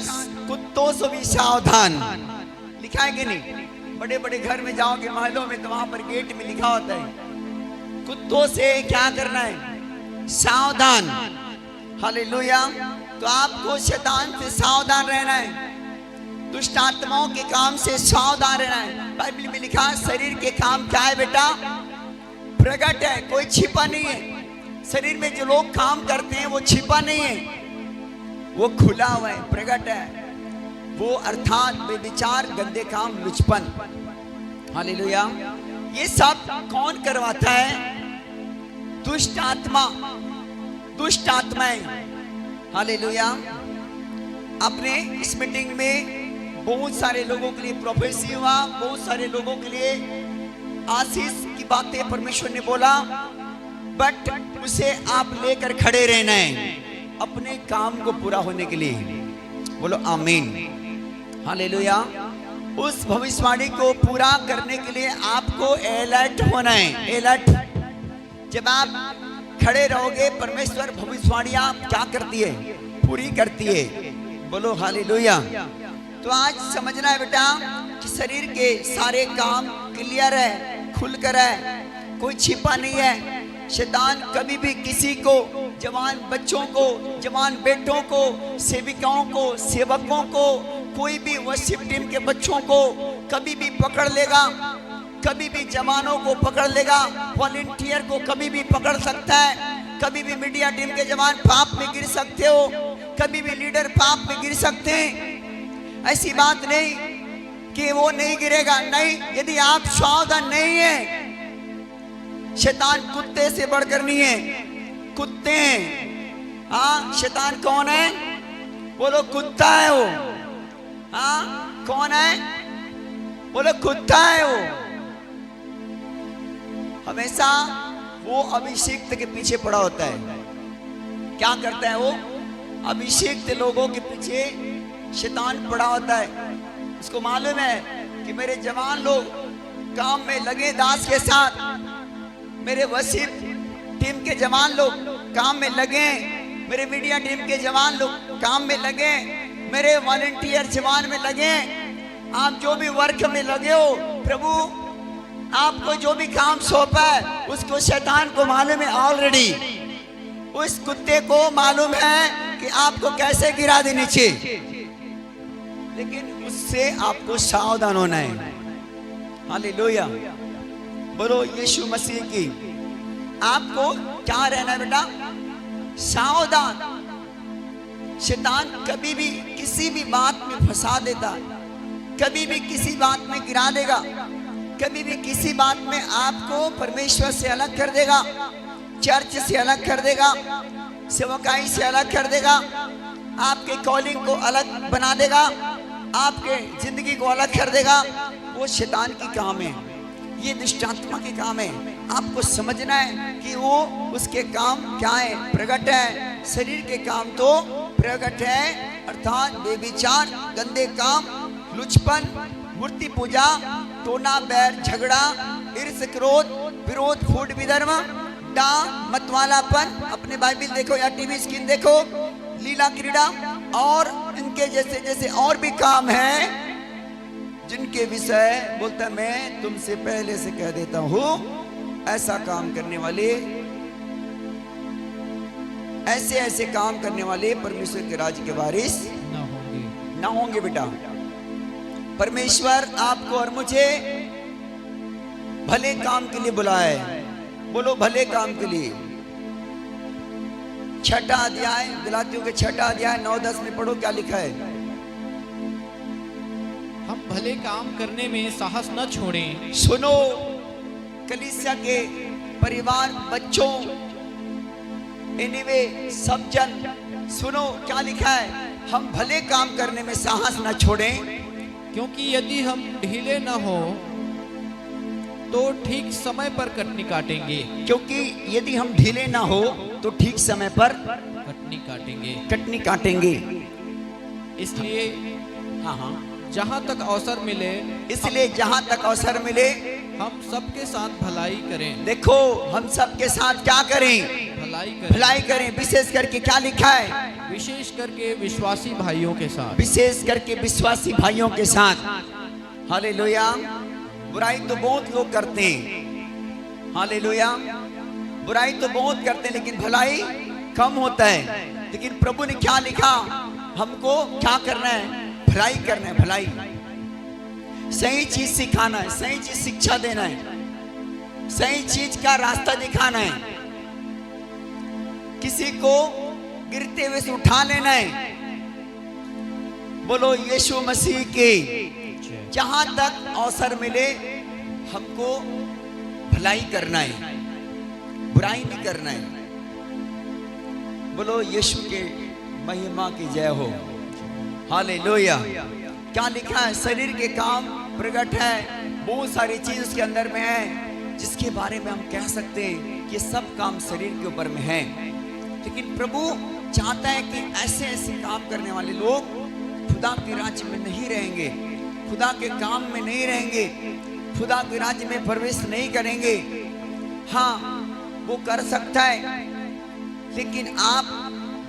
कुत्तों से भी सावधान। लिखा है कि नहीं? बड़े बड़े घर में जाओगे महलों में तो वहां पर गेट में लिखा होता है कुत्तों से क्या करना है, सावधान। हालेलुया। तो आपको शैतान से सावधान रहना है, दुष्ट आत्माओं के काम से सावधान रहना है। बाइबल में लिखा शरीर के काम क्या है बेटा, प्रकट है, कोई छिपा नहीं है। शरीर में जो लोग काम करते हैं वो छिपा नहीं है, वो खुला हुआ है, प्रकट है। वो अर्थात बेविचार, गंदे काम, लुचपन। हालेलुया। ये सब कौन करवाता है? दुष्ट आत्मा, दुष्ट आत्माएं। हालेलुया। अपने इस मीटिंग में बहुत सारे लोगों के लिए प्रोफेसी हुआ, बहुत सारे लोगों के लिए आशीष की बातें परमेश्वर ने बोला, बट उसे आप लेकर खड़े रहना है अपने काम को पूरा होने के लिए। बोलो आमीन। हालेलुया। उस भविष्यवाणी को पूरा करने के लिए आपको अलर्ट होना है, अलर्ट। जब आप खड़े रहोगे, परमेश्वर भविष्यवाणियां क्या करती है? पूरी करती है। बोलो हालेलुया। तो आज समझना है बेटा कि शरीर के सारे काम क्लियर है, खुलकर है, कोई छिपा नहीं है। शैतान कभी भी किसी को, जवान बच्चों को, जवान बेटों को, सेविकाओं को, सेवकों को, कोई भी वर्शिप टीम के बच्चों को कभी भी पकड़ लेगा, कभी भी जवानों को पकड़ लेगा, वॉलंटियर को कभी भी पकड़ सकता है। कभी भी मीडिया टीम के जवान पाप में गिर सकते हो, कभी भी लीडर पाप में गिर सकते हैं। ऐसी बात नहीं कि वो नहीं गिरेगा, नहीं। यदि आप सावधान नहीं है, शैतान कुत्ते से बढ़कर नहीं है, कुत्ते हैं। हाँ, शैतान कौन है? बोलो कुत्ता है वो। हाँ, कौन है? बोलो कुत्ता है वो। हमेशा वो अभिषिक्त के पीछे पड़ा होता है। क्या करता है वो? अभिषिक्त लोगों के पीछे शैतान पड़ा होता है। उसको मालूम है कि मेरे जवान लोग काम में लगे दास के साथ, मेरे वर्शिप टीम के जवान लोग काम में लगे, मेरे मीडिया टीम के जवान लोग काम में लगे, मेरे वॉलंटियर जवान में लगे। आप जो भी वर्क में लगे हो, प्रभु आपको जो भी काम सौंपा है उसको शैतान को मालूम है ऑलरेडी। उस कुत्ते को मालूम है कि आपको कैसे गिरा देनी चाहिए, लेकिन उससे आपको सावधान होना है। हालेलुया। बोलो यीशु मसीह की। आपको क्या रहना है बेटा? सावधान। शैतान कभी भी किसी भी बात में फंसा देता है, कभी भी किसी बात में गिरा देगा, कभी भी किसी बात में आपको परमेश्वर से अलग कर देगा, चर्च से अलग कर देगा, सेवकाई से अलग कर देगा, आपके कॉलिंग को अलग बना देगा, आपके जिंदगी को अलग कर देगा। वो शैतान की काम है, ये दुष्ट आत्मा के काम है। आपको समझना है कि वो उसके काम क्या है? प्रकट है। शरीर के काम तो प्रकट है, अर्थात बेविचार, गंदे काम, लुचपन, मूर्ति पूजा, टोना बैर, झगड़ा, ईर्ष्या, क्रोध, विरोध, फूट विधर्म, डा मतवालापन। अपने बाइबल देखो या टीवी स्क्रीन देखो, लीला क्रीड़ा और इनके जैसे जैसे और भी काम हैं जिनके विषय बोलता मैं तुमसे पहले से कह देता हूं, ऐसा काम करने वाले, ऐसे ऐसे काम करने वाले परमेश्वर के राज्य के वारिस ना होंगे बेटा। परमेश्वर आपको और मुझे भले काम के लिए बुलाया है। बोलो भले काम के लिए। 6ठा अध्याय, गलातियों के 6ठा अध्याय 9-10 में पढ़ो, क्या लिखा है? हम भले काम करने में साहस न छोड़ें। सुनो कलीसिया के परिवार, बच्चों, एनीवे सब जन सुनो क्या लिखा है। हम भले काम करने में साहस न छोड़ें, क्योंकि यदि हम ढीले न हो तो ठीक समय पर कटनी काटेंगे। क्योंकि यदि हम ढीले ना हो तो ठीक समय पर कटनी काटेंगे। इसलिए हाँ, जहाँ तक अवसर मिले, इसलिए जहाँ तक अवसर मिले हम सबके साथ भलाई करें। देखो हम सबके साथ क्या करें? भलाई करें। विशेष करके क्या लिखा है? विशेष करके विश्वासी भाइयों के साथ। विशेष करके विश्वासी भाइयों के साथ। हालेलुया। बुराई तो बहुत लोग करते हैं, हालेलुया। बुराई तो बहुत करते हैं लेकिन भलाई कम होता है। लेकिन प्रभु ने क्या लिखा? हमको क्या करना है? भलाई करना है। भलाई, सही चीज सिखाना है, सही चीज शिक्षा देना है, सही चीज का रास्ता दिखाना है, किसी को गिरते हुए से उठा लेना है। बोलो यीशु मसीह के। जहां तक अवसर मिले हमको भलाई करना है, बुराई नहीं करना है। बोलो यीशु के महिमा की जय हो। हालेलुया। क्या लिखा है? शरीर के काम प्रकट है, बहुत सारी चीज उसके अंदर में है जिसके बारे में हम कह सकते हैं कि सब काम शरीर के ऊपर में है। लेकिन प्रभु चाहता है कि ऐसे ऐसे काम करने वाले लोग खुदा के राज्य में नहीं रहेंगे, खुदा के काम में नहीं रहेंगे, खुदा के राज्य में प्रवेश नहीं करेंगे। हाँ, वो कर सकता है लेकिन आप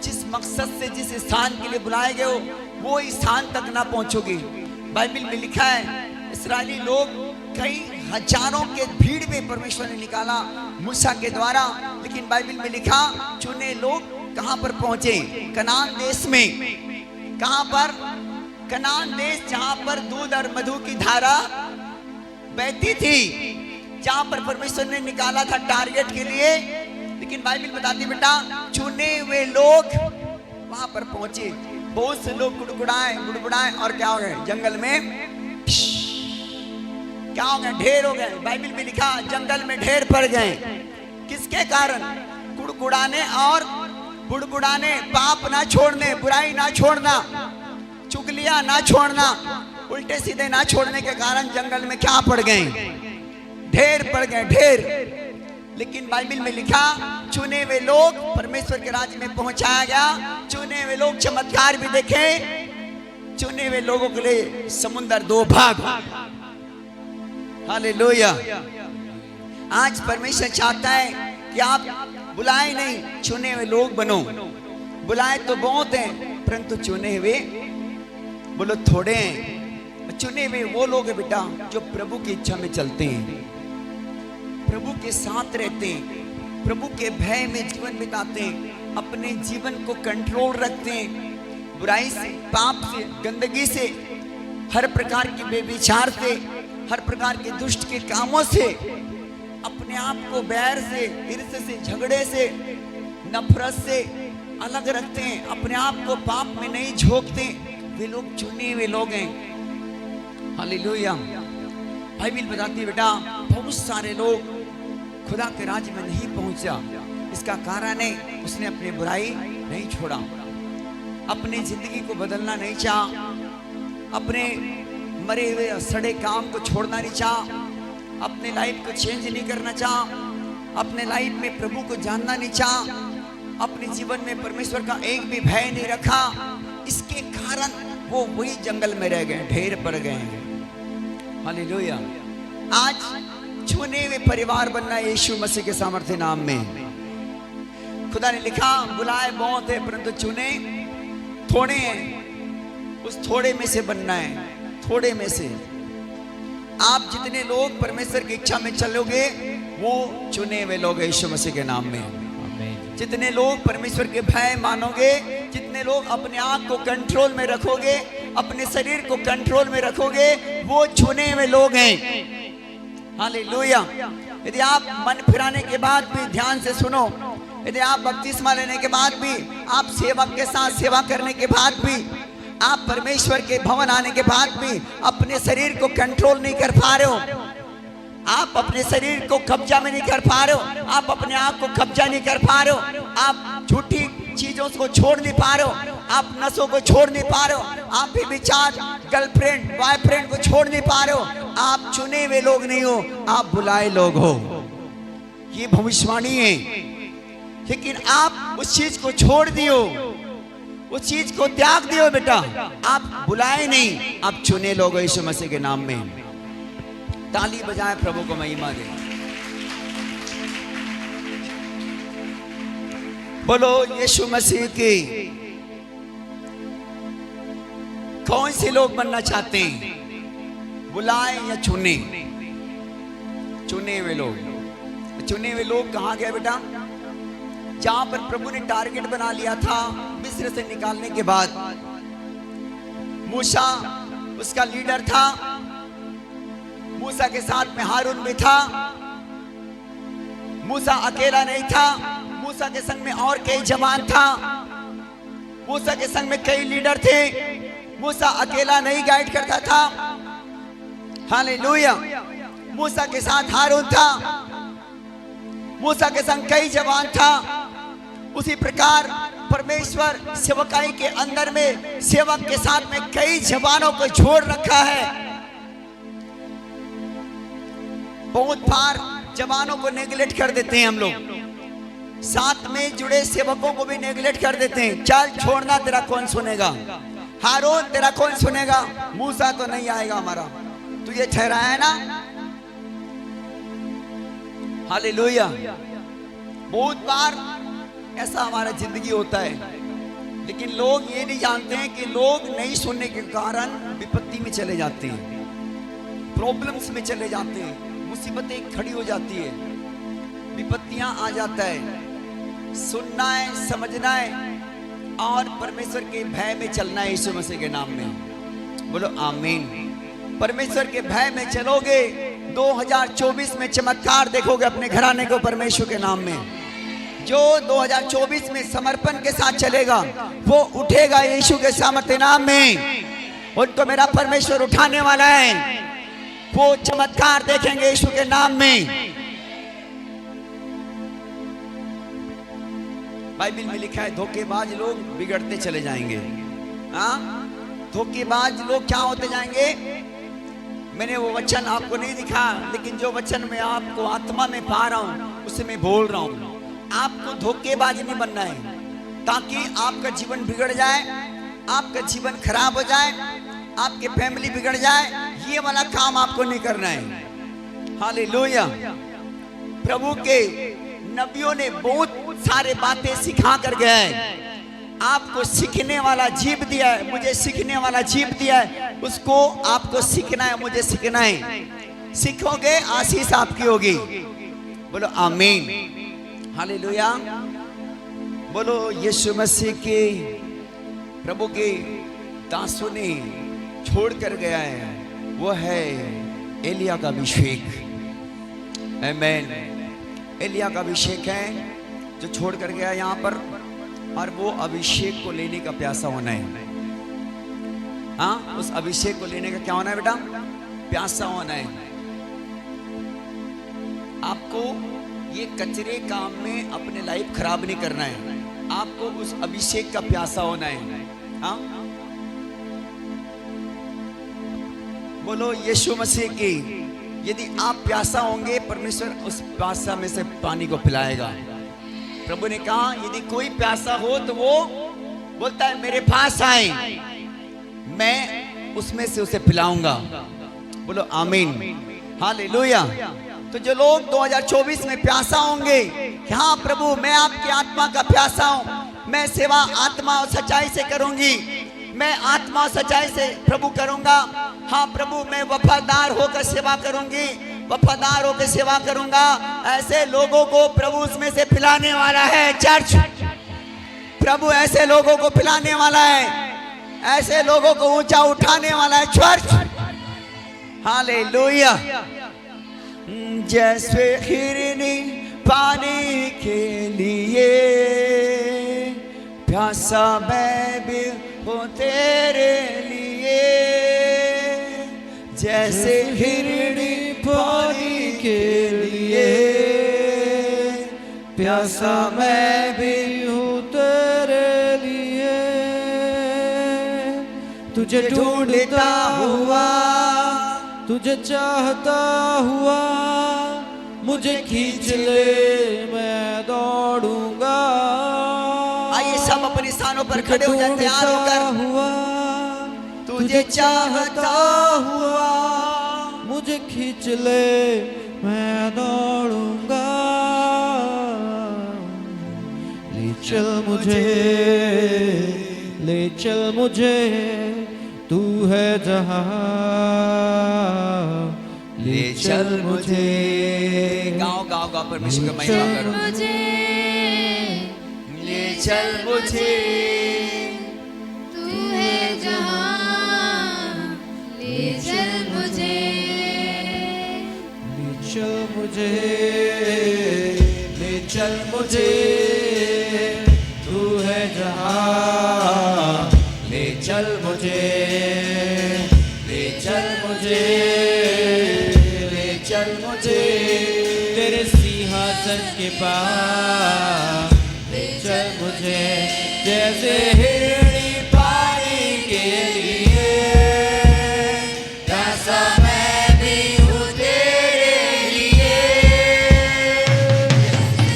जिस मकसद से जिस स्थान के लिए बुलाए गए हो वो स्थान तक ना पहुंचोगे। बाइबल में लिखा है इस्राएली लोग कई हजारों के भीड़ में परमेश्वर ने निकाला मूसा के द्वारा, लेकिन बाइबल में लिखा चुने लोग कहां पर पहुंचे? कनान देश में। कहां पर? कनान देश, जहां पर दूध और मधु की धारा बहती थी, जहां पर परमेश्वर ने निकाला था टारगेट के लिए। लेकिन बाइबल बताती बेटा चुने हुए लोग वहां पर पहुंचे। बहुत से लोग गुड़गुड़ाए और क्या हो गए? जंगल में क्या हो गए? ढेर हो गए। बाइबल में लिखा जंगल में ढेर पड़ गए। किसके कारण? गुड़गुड़ाने और बुड़बुड़ाने, पाप ना छोड़ने, बुराई ना छोड़ना, चुगलियां ना छोड़ना, उल्टे सीधे ना छोड़ने के कारण जंगल में क्या पड़ गए? ढेर पड़ गए, ढेर। लेकिन बाइबल में लिखा चुने हुए लोग परमेश्वर के राज्य में पहुंचाया गया। चुने हुए लोग चमत्कार भी देखे। चुने हुए लोगों के लिए समुंदर दो भाग। हालेलुया। आज परमेश्वर चाहता है कि आप बुलाए नहीं, चुने हुए लोग बनो। बुलाए तो बहुत हैं, परंतु चुने हुए बोलो थोड़े हैं। चुने हुए वो लोग हैं बेटा जो प्रभु की इच्छा में चलते हैं, प्रभु के साथ रहते हैं, प्रभु के भय में जीवन बिताते हैं, अपने जीवन को कंट्रोल रखते हैं, बुराई से, पाप से, गंदगी से, हर प्रकार के बेविचार से, हर प्रकार के दुष्ट के कामों से, अपने आप को बैर से, ईर्ष्या से, झगड़े से, नफरत से अलग रखते हैं, अपने आप को पाप में नहीं झोंकते। वे लोग चुने हुए लोग हैं। हालेलुया। बाइबल बताती है बेटा बहुत सारे लोग खुदा के राज्य में नहीं पहुंचा। इसका कारण है उसने अपनी बुराई नहीं छोड़ा, अपनी जिंदगी को बदलना नहीं चाहा, अपने मरे हुए सड़े काम को छोड़ना नहीं चाहा, अपने लाइफ को चेंज नहीं करना चाहा, अपने लाइफ में प्रभु को जानना नहीं चाहा, अपने जीवन में परमेश्वर का एक भी भय नहीं रखा। इसके कारण वो वही जंगल में रह गए, ढेर पड़ गए हैं। हालेलुया। आज चुने हुए परिवार बनना यीशु मसीह के सामर्थ्य नाम में। खुदा ने लिखा बुलाए बहुत है परंतु चुने थोड़े हैं। उस थोड़े में से बनना है, थोड़े में से। आप जितने लोग परमेश्वर की इच्छा में चलोगे वो चुने हुए लोग यीशु मसीह के नाम में। जितने लोग परमेश्वर के भय मानोगे, जितने लोग अपने आप को कंट्रोल में रखोगे, अपने शरीर को कंट्रोल में रखोगे, वो चुने हुए लोग हैं। हालेलुया। यदि आप मन फिराने के बाद भी ध्यान से सुनो, यदि आप बपतिस्मा लेने के बाद भी, आप सेवक के साथ सेवा करने के बाद भी, आप परमेश्वर के भवन आने के बाद भी अपने शरीर को कंट्रोल नहीं कर पा रहे हो, आप अपने शरीर को कब्जा में नहीं कर पा रहे हो, आप अपने आप को कब्जा नहीं कर पा रहे हो, आप झूठी चीजों को छोड़ नहीं पा रहे हो, आप नशों को छोड़ नहीं पा रहे हो, आप भी विचार गर्लफ्रेंड बॉयफ्रेंड को छोड़ नहीं पा रहे हो, आप चुने हुए लोग नहीं हो, आप बुलाए लोग हो। ये भविष्यवाणी है। लेकिन आप उस चीज को छोड़ दियो, उस चीज को त्याग दियो बेटा। आप बुलाए नहीं, आप चुने लोग हो यीशु मसीह के नाम में। ताली बजाए प्रभु को महिमा दे। बोलो यीशु मसीह की। कौन से लोग बनना चाहते हैं, बुलाए या चुने? चुने हुए लोग। चुने हुए लोग कहां गए बेटा? जहां पर प्रभु ने टारगेट बना लिया था मिस्र से निकालने के बाद। मूसा उसका लीडर था, मूसा के साथ में हारून भी था। मूसा अकेला नहीं था, मूसा के संग में और कई जवान था, मूसा के संग में कई लीडर थे। मूसा अकेला नहीं गाइड करता था। हालेलुया। मूसा के साथ हारून था, मूसा के संग कई जवान था। उसी प्रकार परमेश्वर सेवकाई के अंदर में सेवक के साथ में कई जवानों को जोड़ रखा है। बहुत बार जवानों को नेगलेक्ट कर देते हैं हम लोग, साथ में जुड़े सेवकों को भी नेगलेक्ट कर देते हैं। चल छोड़ना, तेरा कौन सुनेगा? हारून तेरा कौन सुनेगा? मूसा तो नहीं आएगा हमारा, तू ये ठहराया है ना। हालेलुया। बहुत बार ऐसा हमारा जिंदगी होता है। लेकिन लोग ये नहीं जानते हैं कि लोग नहीं सुनने के कारण विपत्ति में चले जाते हैं, प्रॉब्लम्स में चले जाते हैं, मुसीबतें खड़ी हो जाती है, विपत्तियां आ जाता है। सुनना है, समझना है और परमेश्वर के भय में चलना है यीशु मसीह के नाम में। बोलो आमीन। परमेश्वर के भय में चलोगे 2024 में चमत्कार देखोगे अपने घराने को परमेश्वर के नाम में। जो 2024 में समर्पण के साथ चलेगा वो उठेगा यीशु के सामर्थ्य नाम में। उनको मेरा परमेश्वर उठाने वाला है, वो चमत्कार देखेंगे यीशु के नाम में। बाइबल में लिखा है धोखेबाज लोग बिगड़ते चले जाएंगे। हाँ, धोखेबाज लोग क्या होते जाएंगे? मैंने वो वचन आपको नहीं दिखा, लेकिन जो वचन मैं आपको आत्मा में पा रहा हूं उसे मैं बोल रहा हूं। आपको धोखेबाज नहीं बनना है ताकि आपका जीवन बिगड़ जाए, आपका जीवन खराब हो जाए, आपके फैमिली बिगड़ जाए। ये वाला काम आपको नहीं करना है। हालेलुया। प्रभु के नबियों ने बहुत सारे बातें सिखा कर गया है। आपको सीखने वाला जीव दिया है, मुझे सीखने वाला जीव दिया है, उसको आपको सीखना है, मुझे सीखना है। सीखोगे आशीष आपकी होगी। बोलो आमीन। हालेलुया। बोलो यीशु मसीह के प्रभु के दासों ने छोड़ कर गया है, वो है एलिया का अभिषेक। आमीन। एलिया का अभिषेक है जो छोड़ कर गया यहाँ पर, और वो अभिषेक को लेने का प्यासा होना है। हाँ, उस अभिषेक को लेने का क्या होना है बेटा? प्यासा होना है। आपको ये कचरे काम में अपने लाइफ खराब नहीं करना है, आपको उस अभिषेक का प्यासा होना है। हाँ, बोलो यीशु मसीह की। यदि आप प्यासा होंगे, परमेश्वर उस प्यासा में से पानी को पिलाएगा। प्रभु ने कहा यदि कोई प्यासा हो तो वो बोलता है मेरे पास आए, मैं उसमें से उसे पिलाऊंगा। बोलो आमीन। हालेलुया। तो जो लोग 2024 में प्यासा होंगे कि हाँ प्रभु मैं आपकी आत्मा का प्यासा हूं, मैं सेवा आत्मा और सच्चाई से करूंगी, मैं आत्मा और सच्चाई से प्रभु करूंगा। हाँ प्रभु मैं वफादार होकर सेवा करूंगी, वफादार होकर सेवा करूंगा। ऐसे लोगों को प्रभु उसमें से पिलाने वाला है। चर्च, प्रभु ऐसे लोगों को पिलाने वाला है, ऐसे लोगों को ऊंचा उठाने वाला है। Church, hallelujah. जैसे हिरनी पानी के लिए प्यासा मैं भी हूँ तेरे लिए, जैसे हिरनी पानी के लिए प्यासा मैं भी हूँ तेरे लिए। तुझे ढूंढता हुआ, तुझे चाहता हुआ, मुझे खींच ले मैं दौड़ूंगा। आइए सब अपने स्थानों पर खड़े हो जाए तैयार होकर। तुझे चाहता हुआ, मुझे खींच ले मैं दौड़ूंगा। ले चल मुझे, ले चल मुझे, तू है जहां, ले चल मुझे। गाओ गाओ गाओ परमेश्वर का महिमा करो। मुझे ले चल मुझे, तू है जहां, ले चल मुझे, ले चल मुझे, ले चल मुझे, तू है जहां, ले चल मुझे, ले चल मुझे, ले चल मुझे तेरे सिंहासन के पास। ले चल मुझे जैसे हिरनी पानी के लिए, प्यासा मैं भी हूँ तेरे लिए।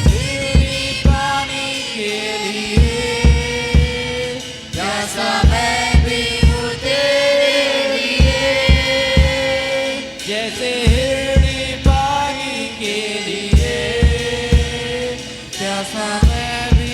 हिरनी पानी के लिए, प्यासा मैं भी हूँ तेरे लिए। जैसे हिरनी पानी के लिए, प्यासा मैं भी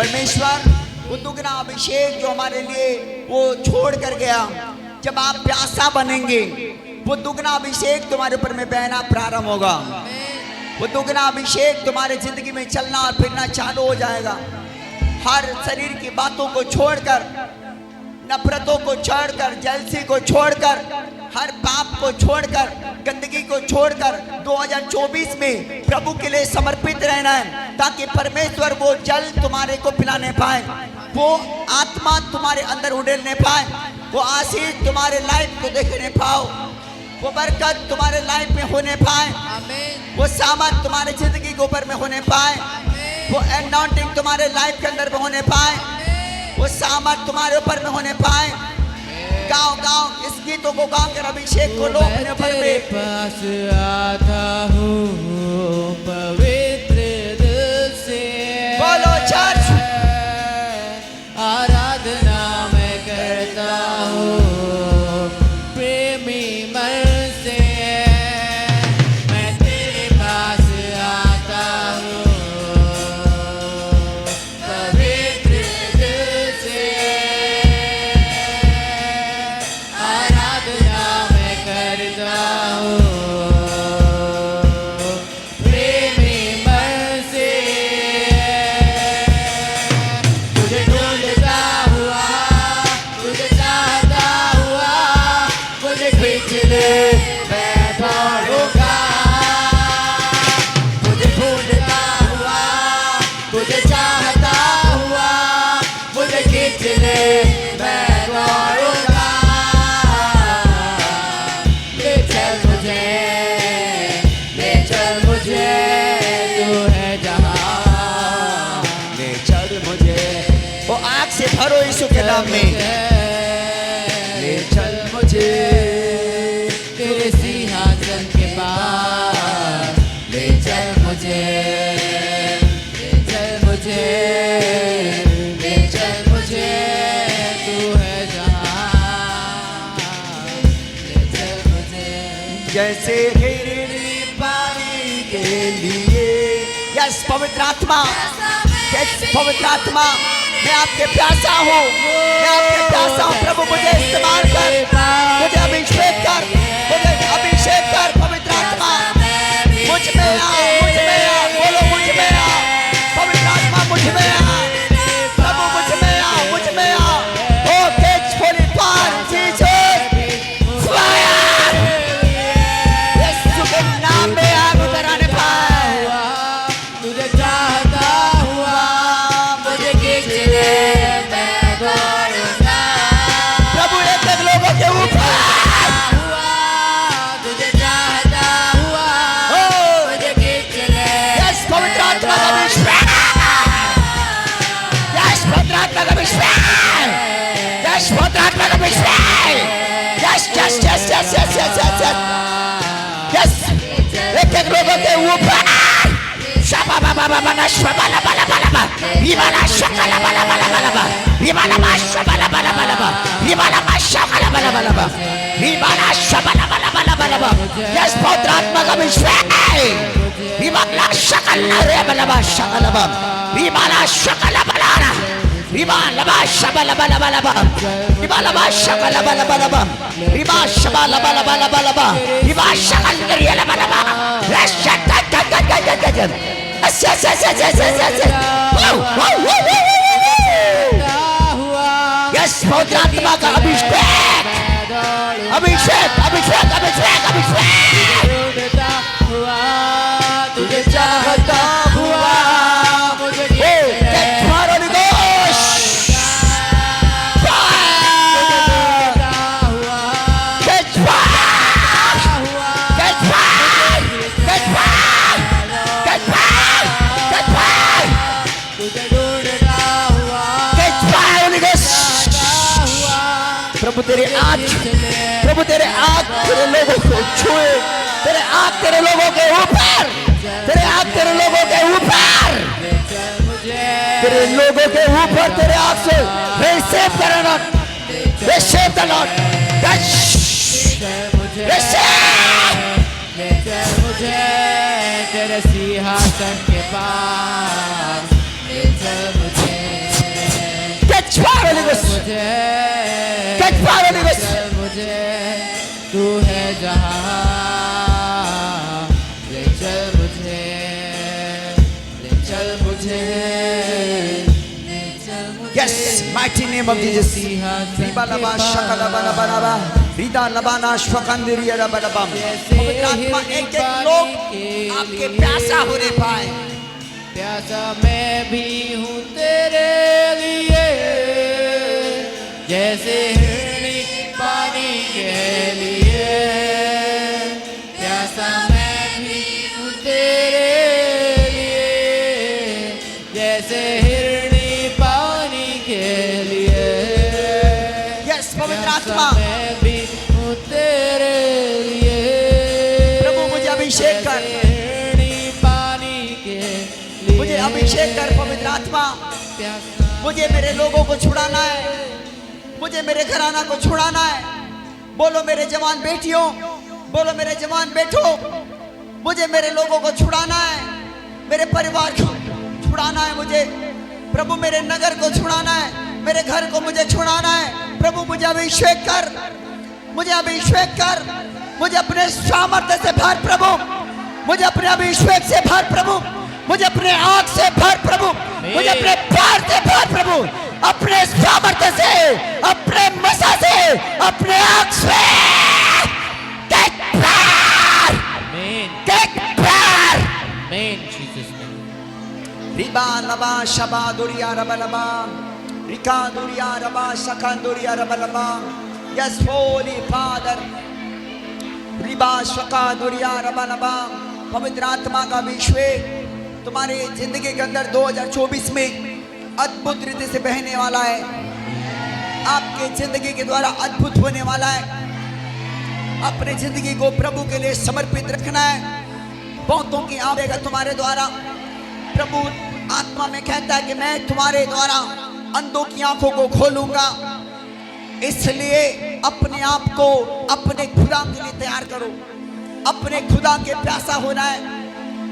परमेश्वर वो दुगना अभिषेक जो हमारे लिए वो छोड़ कर गया, जब आप प्यासा बनेंगे वो दुगना अभिषेक तुम्हारे ऊपर में बहना प्रारंभ होगा। वो दुगना अभिषेक तुम्हारे जिंदगी में चलना और फिरना चालू हो जाएगा। हर शरीर की बातों को छोड़कर, नफरतों को छोड़कर, जलसी को छोड़कर, हर पाप को छोड़कर, गंदगी को छोड़कर 2024 में प्रभु के लिए समर्पित रहना है, ताकि परमेश्वर वो जल तुम्हारे को पिलाने पाए, वो आत्मा तुम्हारे अंदर उड़ेलने पाए, वो आशीष तुम्हारे लाइफ को देखने पाओ, वो बरकत तुम्हारे लाइफ में होने पाए, वो सामर्थ तुम्हारे जिंदगी के ऊपर में होने पाए, वो एनॉइंटिंग तुम्हारे लाइफ के अंदर में होने पाए, वो सामर्थ तुम्हारे ऊपर में होने पाए। गाओ गाओ इस गीतों को गाकर अभिषेक को लो अपने ऊपर तेरे में। पास आता हूँ पवित्र दिल से, बोलो चर्च। आराधना मैं करता हूँ प्रेमी मन से, मैं तेरे पास आता हूँ पवित्र दिल से, आराधना मैं करता हूँ प्रेमी मन से, तुझे ढूंढता हुआ, तुझे चाहता हुआ, मुझे खींच ले मैं दौड़ूंगा, तुझे ढूंढता हुआ, तुझे चाहता हुआ, मुझे खींच ले मैं दौड़ूंगा, ले चल मुझे, ले चल मुझे, तू है जहाँ, ले चल मुझे, वो आग से भरो यीशु के नाम में। ले चल मुझे तेरे सिंहासन के पास, ले चल मुझे, ले चल मुझे, ले चल मुझे, तू है जहाँ, ले चल मुझे, जैसे हिरनी पानी के लिए। यस पवित्र आत्मा, यस पवित्र आत्मा, मैं आपके प्यासा हूँ, मैं आपके प्यासा हूँ। प्रभु मुझे इस्तेमाल कर, मुझे अभिषेक कर, मुझे अभिषेक कर। पवित्र आत्मा मुझ में आ, मुझ में आ, बोलो मुझ में आ। पवित्र आत्मा मुझ में आ, प्रभु मुझ में आ, मुझ में आ। ओ कैच होली पार जीसस फायर, यीशु के नाम में आग उतर आने पाए। तुझे चाहता हुआ, मुझे खींच ले मैं दौड़ूंगा, प्रभु एक एक लोगों के ऊपर हुआ, तुझे चाहता हुआ, मुझे खींच ले। यस पवित्र आत्मा का विश्वास, यस पवित्र आत्मा का विश्वास, यस पवित्र आत्मा का विश्वास, yes yes yes yes yes yes yes yes एक एक लोगों के ऊपर शाबा बाबा बाबा ना शाबा ला बाला बाला बा इबाला शाकला बाला बाला बाला बा इबाला मा शाबा ला बाला बाला बा इबाला मा शाकला बाला बाला बा इबाला शाबा ला बाला बाला बाला बा। यस पवित्र आत्मा का विश्वास, इबाला शाकला रे बाला बा शाकला बा इबाला शाकला बाला रा इबाला बा शाबा ला बाला बाला बा इबाला बा शाकला बाला बाला बा इबा शाबा ला बाला बाला बाला बा इबा शाकला रे ला बाला बा रशा ता ता ता ता ता ता अच्छा अच्छा अच्छा अच्छा अच्छा यस पवित्र आत्मा का अभिषेक, अभिषेक अभिषेक अभिषेक अभिषेक। ढूंढता हुआ, तुझे चाहता हुआ, मुझे खींच ले। Holy Ghost, ढूंढता हुआ, get fire, हुआ, get fire, get fire, get fire, get fire, तुझे ढूंढता हुआ, get fire, Holy Ghost। हुआ, प्रभु तेरे आँख, प्रभु तेरे आँख तेरे लोगों को छुए, तेरे आँख तेरे लोगों के ऊपर, तेरे आँख तेरे लोगों के ऊपर, तेरे लोगों के ऊपर तेरे आँख से receive the Lord, receive the Lord, touch, receive। ले चल मुझे तेरे सिंहासन के पास, ले चल मुझे fire, Holy Ghost. मुझे Catch fire, Holy Ghost. चल मुझे तू है जहाँ ले चल मुझे ले चल मुझे ले चल मुझे Yes, mighty name of Jesus. Riba laba shakala bana bana ba. Rida labana shwakandiriya labana bam. पवित्र आत्मा एक एक लोग आपके प्यासा होने पाए. प्यासा मैं भी हूँ तेरे लिए जैसे हिरनी पानी के लिए प्यासा मैं भी हूँ तेरे लिए जैसे हिरनी पानी के लिए Yes, पवित्र प्यासा आत्मा मैं भी हूँ तेरे लिए प्रभु मुझे अभिषेक कर. मुझे अभिषेक कर पवित्र आत्मा. मुझे मेरे लोगों को छुड़ाना है. मुझे मेरे घराना को छुड़ाना है. बोलो मेरे जवान बेटियों, बोलो मेरे जवान बेटो, मुझे मेरे लोगों को छुड़ाना है. मेरे परिवार को छुड़ाना है. मुझे प्रभु मेरे नगर को छुड़ाना है. मेरे घर को मुझे छुड़ाना है. प्रभु मुझे अभिषेक कर. मुझे अभिषेक कर. मुझे अपने सामर्थ्य से भर प्रभु. मुझे अपने अभिषेक से भर प्रभु. मुझे अपने आँख से भर प्रभु. मुझे अपने प्यार से भर प्रभु. अपने सामर्थ्य से, अपने मसा से, अपने आँख से. Take power. Take power. Riba लबा शबा दुरिया रबा लबा. रिका दुरिया रबा शकान दुरिया रबा लबा. Yes, Holy Father. रिबा शका दुरिया रबा लबा. पवित्र आत्मा का अभिषेक तुम्हारे जिंदगी के अंदर 2024 में अद्भुत रीति से बहने वाला है. आपके जिंदगी के द्वारा अद्भुत होने वाला है. अपने जिंदगी को प्रभु के लिए समर्पित रखना है. बहुतों की आवेगा तुम्हारे द्वारा. प्रभु आत्मा में कहता है कि मैं तुम्हारे द्वारा अंधों की आंखों को खोलूंगा. इसलिए अपने आप को अपने खुदा के लिए तैयार करो. अपने खुदा के प्यासा होना है.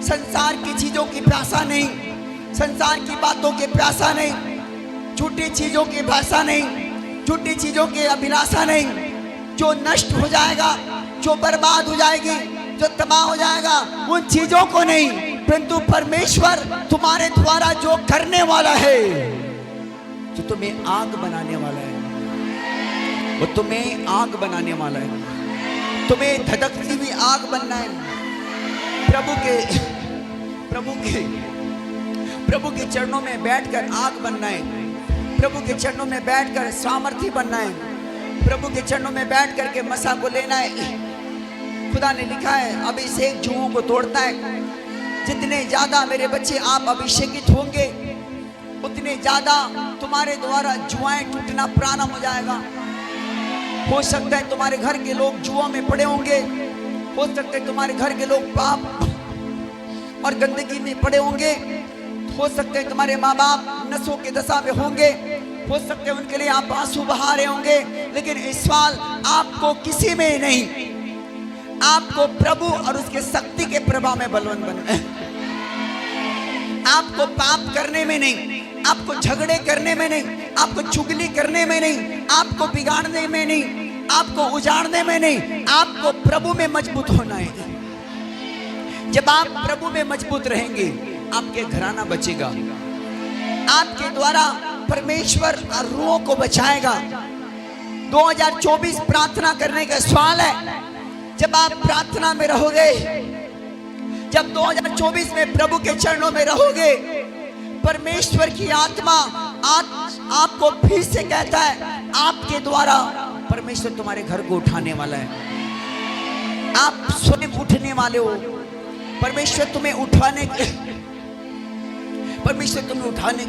संसार की चीजों की प्यासा नहीं. संसार की बातों के प्यासा नहीं. झूठी चीजों की प्यासा नहीं. झूठी चीजों की अभिलाषा नहीं. जो नष्ट हो जाएगा, जो बर्बाद हो जाएगी, जो तबाह हो जाएगा, उन चीजों को नहीं, परंतु परमेश्वर तुम्हारे द्वारा जो करने वाला है, जो तुम्हें आग बनाने वाला है, वो तुम्हें आग बनाने वाला है. तुम्हें धधकती हुई आग बनना है. प्रभु के चरणों में बैठकर आग बनना है. प्रभु के चरणों में बैठकर सामर्थी बनना है. प्रभु के चरणों में बैठ करके मसा को लेना है. खुदा ने लिखा है अभिषेक जुओं को तोड़ता है. जितने ज्यादा मेरे बच्चे आप अभिषेकित होंगे, उतने ज्यादा तुम्हारे द्वारा जुआएं टूटना प्रारंभ हो जाएगा. हो सकता है तुम्हारे घर के लोग जुआ में पड़े होंगे. हो सकता है तुम्हारे घर के लोग पाप और गंदगी में पड़े होंगे. हो सकते हैं तुम्हारे माँ बाप नशों की दशा में होंगे. हो सकते हैं उनके लिए आप आंसू बहा रहे होंगे. लेकिन इस साल आपको किसी में नहीं, आपको प्रभु और उसके शक्ति के प्रभाव में बलवान बनना है. आपको पाप करने में नहीं, आपको झगड़े करने में नहीं, आपको चुगली करने में नहीं, आपको बिगाड़ने में नहीं, आपको उजाड़ने में नहीं, आपको प्रभु में मजबूत होना है. जब आप प्रभु में मजबूत रहेंगे, आपके घराना बचेगा. आपके द्वारा परमेश्वर रूहों को बचाएगा. 2024 प्रार्थना करने का सवाल है. जब आप प्रार्थना में रहोगे, जब 2024 में प्रभु के चरणों में रहोगे, परमेश्वर की आत्मा आपको फिर से कहता है आपके द्वारा परमेश्वर तुम्हारे घर को उठाने वाला है. आप स्वयं उठने वाले हो. परमेश्वर तुम्हें उठाने के परमेश्वर तुम्हें उठाने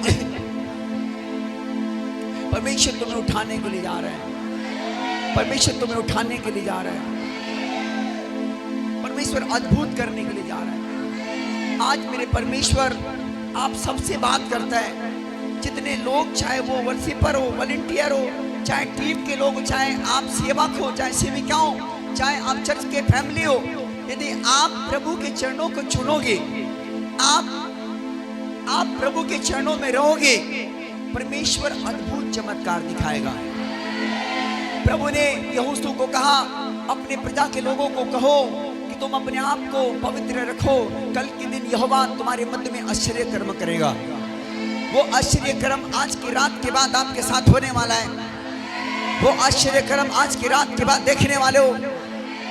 के लिए जा रहा है. परमेश्वर तुम्हें उठाने के लिए जा रहा है. परमेश्वर अद्भुत करने के लिए जा रहा है. आज मेरे परमेश्वर आप सबसे बात करता है. जितने लोग, चाहे वो वर्शिपर हो, वॉलंटियर हो, चाहे टीम के लोग, चाहे आप सेवक हो, चाहे सेविका हो, चाहे आप चर्च के फैमिली हो, यदि आप प्रभु के चरणों को चुनोगे, आप प्रभु के चरणों में रहोगे, परमेश्वर अद्भुत चमत्कार दिखाएगा। प्रभु ने यहोशू को कहा, अपने प्रजा के लोगों को कहो कि तुम अपने आप को पवित्र रखो, कल के दिन यहोवा तुम्हारे मध्य में आश्चर्य कर्म करेगा। वो आश्चर्य कर्म आज की रात के बाद आपके साथ होने वाला है। वो आश्चर्य कर्म आज की रात के बाद देखने वाले हो।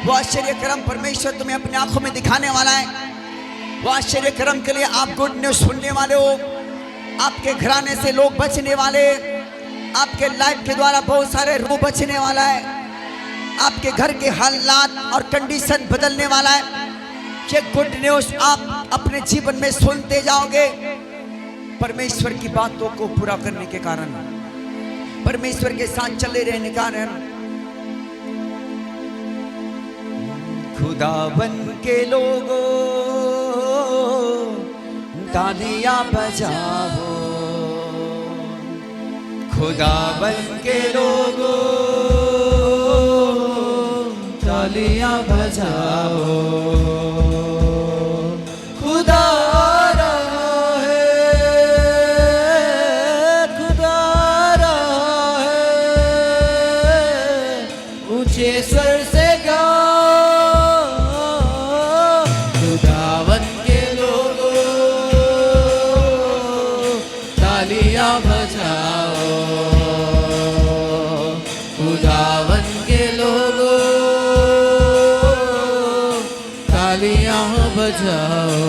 वो आश्चर्य कर्म परमेश्वर तुम्हें अपनी आंखों में दिखाने वाला है। वो आश्चर्य कर्म के लिए आप गुड न्यूज सुनने वाले हो। आपके घराने से लोग बचने वाले, आपके लाइफ के द्वारा बहुत सारे रूह बचने वाला है। आपके घर के हालात और कंडीशन बदलने वाला है। ये गुड न्यूज आप अपने जीवन में सुनते जाओगे। परमेश्वर की बातों को पूरा करने के कारण, परमेश्वर के साथ चले रहने के कारण, खुदावन के लोगों तालियां बजाओ, खुदावन के लोगों तालियां बजाओ। खुदा आ रहा है, खुदा आ रहा है, ऊंचे स्वर से गाओ। खुदावन के लोगों तालियां बजाओ, खुदावन के लोगों तालियां बजाओ।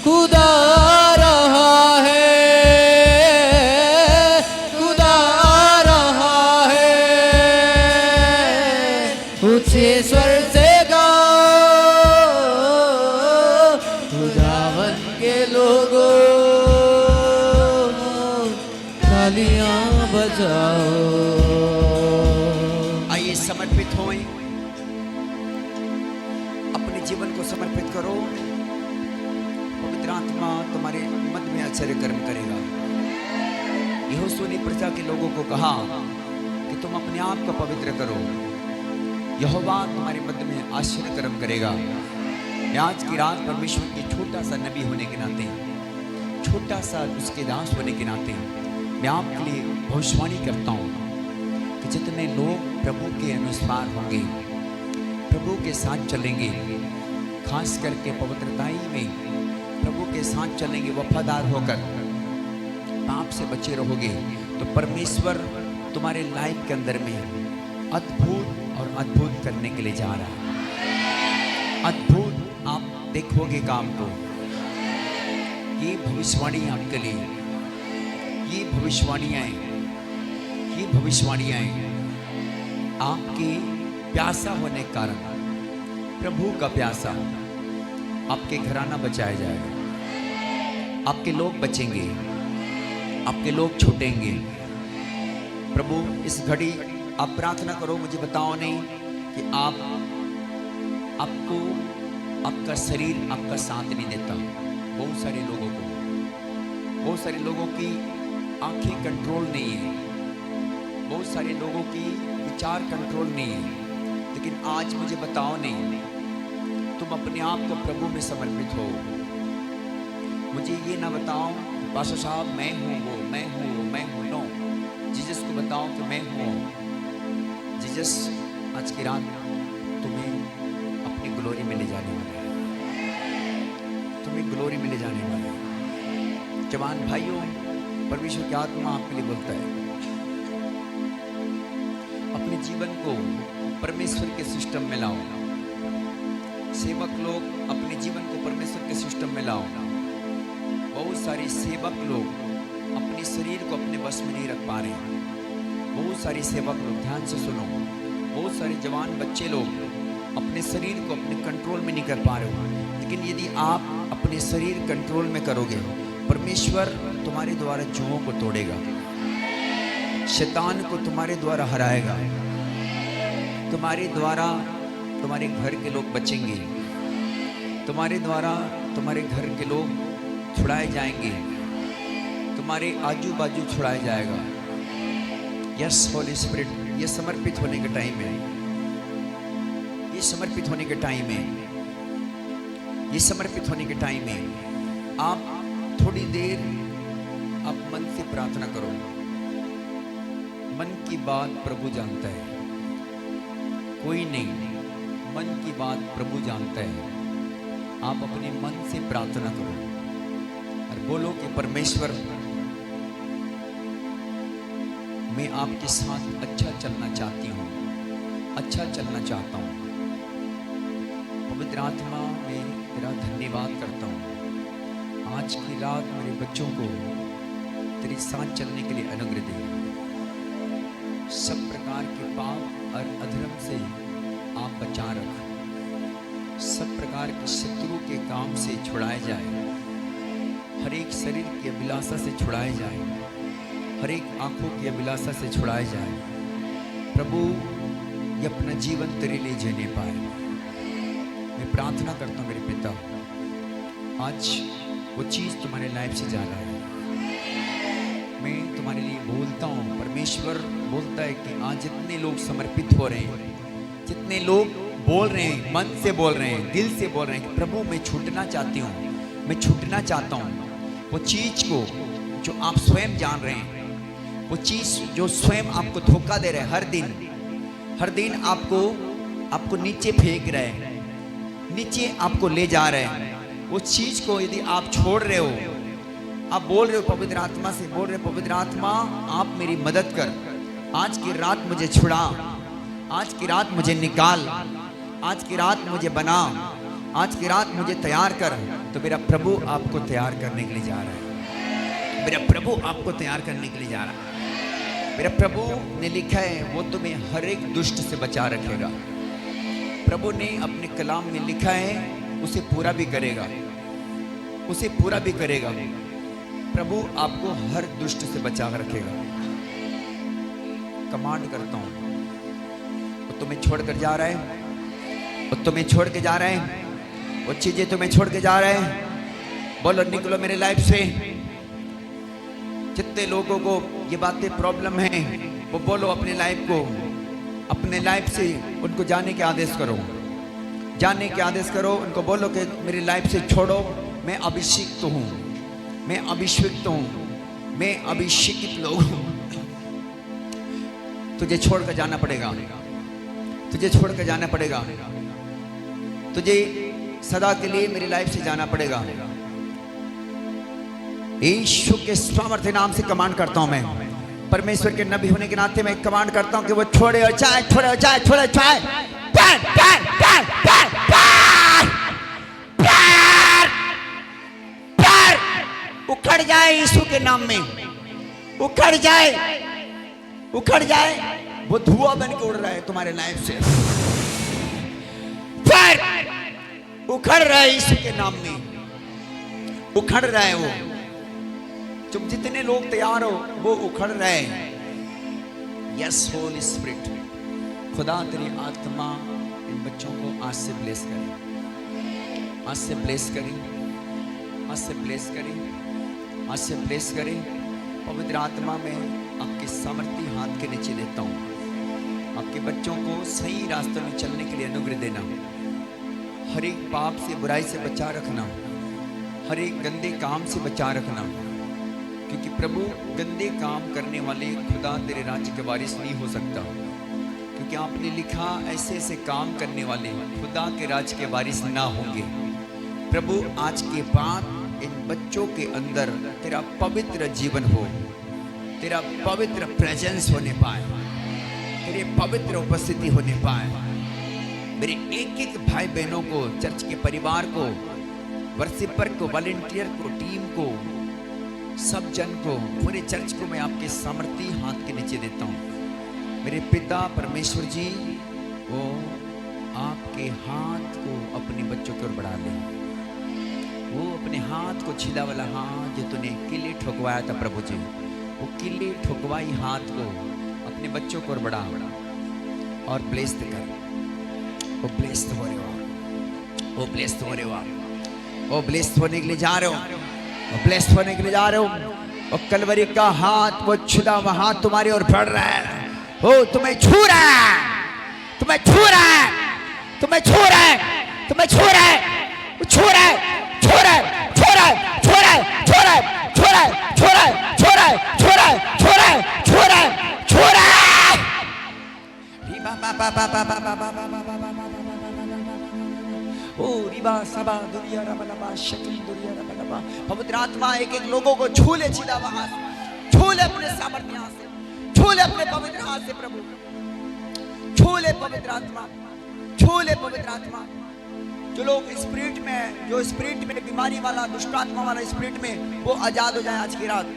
खुदा आ रहा है, खुदा आ रहा है, ऊंचे स्वर से गाओ। खुदावन के लोगों तालियां बजाओ। आइए समर्पित होएं, अपने जीवन को समर्पित करो। पवित्र आत्मा तुम्हारे मध्य में आश्चर्य कर्म करेगा। यहोशू ने प्रजा के लोगों को कहा कि तुम अपने आप को पवित्र करो, यहोवा तुम्हारे मध्य में आश्चर्य कर्म करेगा। मैं आज की रात परमेश्वर के छोटा सा नबी होने के नाते, छोटा सा उसके दास होने के नाते मैं आपके लिए भविष्यवाणी करता हूँ कि जितने लोग प्रभु के अनुसार होंगे, प्रभु के साथ चलेंगे, खास करके पवित्रताई में प्रभु के साथ चलेंगे, वफादार होकर पाप से बचे रहोगे, तो परमेश्वर तुम्हारे लाइफ के अंदर में अद्भुत और अद्भुत करने के लिए जा रहा है। अद्भुत आप देखोगे काम को। ये भविष्यवाणी आपके लिए, ये भविष्यवाणियाँ, ये भविष्यवाणियाँ आपके प्यासा होने के कारण, प्रभु का प्यासा, आपके घराना बचाया जाएगा, आपके लोग बचेंगे, आपके लोग छूटेंगे। प्रभु इस घड़ी आप प्रार्थना करो, मुझे बताओ नहीं कि आपको आपका शरीर आपका साथ नहीं देता। बहुत सारे लोगों को, बहुत सारे लोगों की आंखें कंट्रोल नहीं है, बहुत सारे लोगों की विचार कंट्रोल नहीं है। लेकिन आज मुझे बताओ नहीं, तुम अपने आप को प्रभु में समर्पित हो। मुझे ये ना बताओ कि पास्टर साहब मैं हूँ वो, मैं हूँ वो, मैं हूँ। नो, जीसस को बताओ कि मैं हूँ। जीसस आज की रात तुम्हें अपनी ग्लोरी में ले जाने वाला है, तुम्हें ग्लोरी में ले जाने वाला है। जवान भाइयों, परमेश्वर की आत्मा आपके लिए बोलता है, अपने जीवन को परमेश्वर के सिस्टम में लाओ। सेवक लोग अपने जीवन को परमेश्वर के सिस्टम में लाओ। बहुत सारे सेवक लोग अपने शरीर को अपने बस में नहीं रख पा रहे हैं। बहुत सारे सेवक लोग, ध्यान से सुनो, बहुत सारे जवान बच्चे लोग अपने शरीर को अपने कंट्रोल में नहीं कर पा रहे हो। लेकिन यदि आप अपने शरीर कंट्रोल में करोगे, परमेश्वर तुम्हारे द्वारा जुओं को तोड़ेगा, शैतान को तुम्हारे द्वारा हराएगा, तुम्हारे द्वारा तुम्हारे घर के लोग बचेंगे, तुम्हारे द्वारा तुम्हारे घर के लोग छुड़ाए जाएंगे, तुम्हारे आजू बाजू छुड़ाया जाएगा। यस होली स्पिरिट, ये समर्पित होने का टाइम है, ये समर्पित होने का टाइम है, ये समर्पित होने के टाइम है। आप थोड़ी देर आप मन से प्रार्थना करो। मन की बात प्रभु जानता है, कोई नहीं। मन की बात प्रभु जानता है। आप अपने मन से प्रार्थना करो और बोलो कि परमेश्वर, मैं आपके साथ अच्छा चलना चाहती हूँ, अच्छा चलना चाहता हूँ। पवित्र आत्मा, मैं तेरा धन्यवाद करता हूँ। आज की रात मेरे बच्चों को तेरे साथ चलने के लिए अनुग्रह दे। सब प्रकार के पाप और अधर्म से आप बचा रख। सब प्रकार के शत्रु के काम से छुड़ाए जाए। हर एक शरीर की अभिलाषा से छुड़ाए जाए। हर एक आंखों की अभिलाषा से छुड़ाए जाए। प्रभु, ये अपना जीवन तेरे लिए जीने पाए। मैं प्रार्थना करता हूँ मेरे पिता, आज वो चीज़ तुम्हारे लाइफ से जा रहा है। मैं तुम्हारे लिए बोलता हूँ। परमेश्वर बोलता है कि आज जितने लोग समर्पित हो रहे हैं, जितने लोग बोल रहे हैं, मन से बोल रहे हैं, दिल से बोल रहे हैं कि प्रभु मैं छूटना चाहती हूँ, मैं छूटना चाहता हूँ। वो चीज़ को जो आप स्वयं जान रहे हैं, वो चीज़ जो स्वयं आपको धोखा दे रहे हैं, हर दिन आपको नीचे फेंक रहे हैं, नीचे आपको ले जा रहे हैं, वो चीज़ को यदि आप छोड़ रहे हो, आप बोल रहे हो पवित्र आत्मा से, बोल रहे हो पवित्र आत्मा आप मेरी मदद कर, आज की रात मुझे छुड़ा, आज की रात मुझे निकाल, आज की रात मुझे बना, आज की रात मुझे तैयार कर। तो मेरा प्रभु आपको तैयार करने के लिए जा रहा है। मेरा प्रभु आपको तैयार करने के लिए जा रहा है। मेरा प्रभु ने लिखा है वो तुम्हें हर एक दुष्ट से बचा रखेगा। प्रभु ने अपने कलाम में लिखा है उसे पूरा भी करेगा, उसे पूरा भी करेगा। प्रभु आपको हर दुष्ट से बचा कर रखेगा। कमांड करता हूं, वो तुम्हें छोड़कर जा रहा है, वो तुम्हें छोड़ के जा रहा है, वो चीजें तुम्हें छोड़ के जा रहे हैं। बोलो निकलो मेरे लाइफ से। जितने लोगों को ये बातें प्रॉब्लम है, वो बोलो अपने लाइफ को, अपने लाइफ से उनको जाने के आदेश करो, जाने के आदेश करो। उनको बोलो कि मेरी लाइफ से छोड़ो, मैं अभिषिक्त हूँ, मैं अभिषिक्त हूँ, मैं अभिषिक्त लोग हूँ। तुझे छोड़कर जाना पड़ेगा, तुझे छोड़कर जाना पड़ेगा, तुझे सदा के लिए मेरी लाइफ से जाना पड़ेगा। यीशु के सामर्थ्य नाम से कमांड करता हूं मैं, परमेश्वर के नबी होने के नाते मैं कमांड करता हूं कि वो छोड़े और जाए, छोड़े और जाए, छोड़े जाए। प्यार प्यार प्यार प्यार प्यार प्यार प्यार उखड़ जाए यीशु के नाम में, उखड़ जाए, उखड़ जाए। वो धुआं बन के उड़ रहा है तुम्हारे लाइफ से। प्यार उखड़ रहा है यीशु के नाम में, उखड़ रहा है वो। तुम जितने लोग तैयार हो वो उखड़ रहे हैं। यस होली स्पिरिट, खुदा तेरी आत्मा इन बच्चों को आज से ब्लेस करे, आज से ब्लेस करे, आज से ब्लेस करे, आज से ब्लेस करे। पवित्र आत्मा में आपके सामर्थ्य हाथ के नीचे देता हूँ। आपके बच्चों को सही रास्ते में चलने के लिए अनुग्रह देना, हर एक पाप से, बुराई से बचा रखना, हर एक गंदे काम से बचा रखना। क्योंकि प्रभु गंदे काम करने वाले खुदा तेरे राज्य के वारिस नहीं हो सकता। क्योंकि आपने लिखा ऐसे ऐसे काम करने वाले खुदा के राज्य के वारिस ना होंगे। प्रभु आज के बाद इन बच्चों के अंदर तेरा पवित्र जीवन हो, तेरा पवित्र प्रेजेंस होने पाए, तेरे पवित्र उपस्थिति होने पाए। मेरे एक एक भाई बहनों को, चर्च के परिवार को, वर्शिपर को, वॉलंटियर को, टीम को, सब जन को, पूरे चर्च को मैं आपके सामर्थ्य हाथ के नीचे देता हूँ। मेरे पिता परमेश्वर जी, वो आपके हाथ को अपने बच्चों की ओर बढ़ा ले। वो अपने हाथ को, छिला वाला हाथ जो तूने किले ठोकवाया था प्रभु जी, वो किले ठोकवाई हाथ को अपने बच्चों को ओर बढ़ा और ब्लेस्ड कर। वो ब्लेस्ड हो रहे हो, वो ब्लेस्ड हो रहे हो, वो ब्लेस्ड होने के लिए जा रहे हो, वो ब्लेस्ड होने के लिए जा रहे हो। और कलवरी का हाथ, वो छिदा हुआ हाथ तुम्हारी ओर बढ़ रहा है। वो तुम्हें छू रहा है, तुम्हें छू रहा है, तुम्हें छू रहा है, तुम्हें छू रहा है, छू रहा है, छू रहा है, छू रहा है, छू रहा है, छू रहा है, छू रहा है, छू रहा है, छू ओ रिबा सबा दुनिया रबलबा शक्ल दुनिया रबलबा। पवित्र आत्मा एक एक लोगों को छू ले सीधा वहां, छू ले अपने सामर्थ्य से, छू ले अपने पवित्र हाथ से प्रभु, छू ले पवित्र आत्मा, छू ले पवित्र आत्मा। जो लोग स्पिरिट में, जो स्पिरिट में बीमारी वाला, दुष्ट आत्मा वाला स्पिरिट में, वो आजाद हो जाए आज की रात,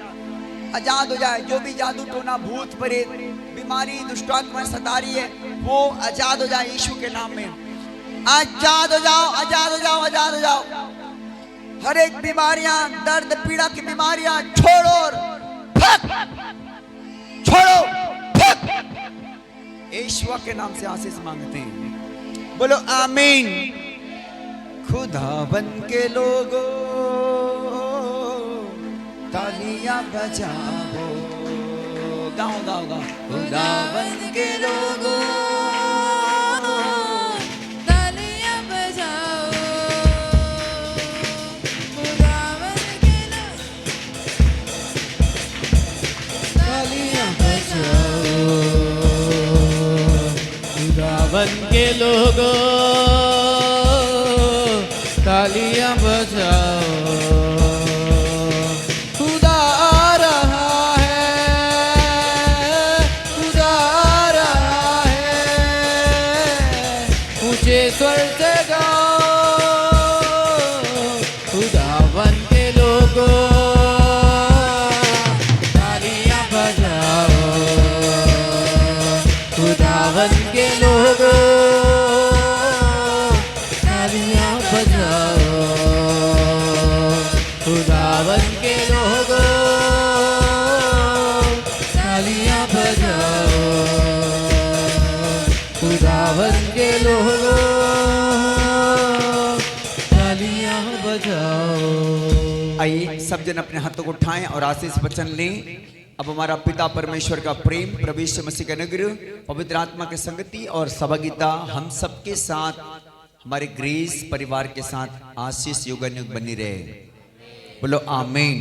आजाद हो जाए। जो भी जादू टोना, भूत प्रेत, बीमारी, दुष्ट आत्मा सता रही है, वो आजाद हो जाए यीशु के नाम में। आजाद हो जाओ, आजाद हो जाओ, आजाद हो जाओ। हर एक बीमारियां, दर्द पीड़ा की बीमारियां छोड़ो और फेंक, छोड़ो फेंक। यीशु के नाम से आशीष मांगते हैं, बोलो आमीन। खुदावन के लोगों तालियां बजाओ, गाओ गाओ गाओ। खुदावन के लोगों तालियां बजाओ, खुदावन के लोग तालियां बजाओ, खुदावन के लोगों तालियां बजाओ। खुदा आ रहा है, खुदा आ रहा है, ऊंचे स्वर से गाओ। खुदावन के लोगों तालियां बजाओ, खुदावन के लोगों तालियां बजाओ, खुदावन के लोगों तालियां बजाओ, खुदावन के लोगों तालियां बजाओ। आइए सब जन अपने हाथों को उठाएं और आशीष वचन लें। अब हमारा पिता परमेश्वर का प्रेम, प्रभु यीशु मसीह का अनुग्रह, पवित्र आत्मा की संगति और सहभागिता हम सबके साथ, हमारे ग्रेस परिवार के साथ आशीष युगानुग बनी रहे। बोलो आमीन।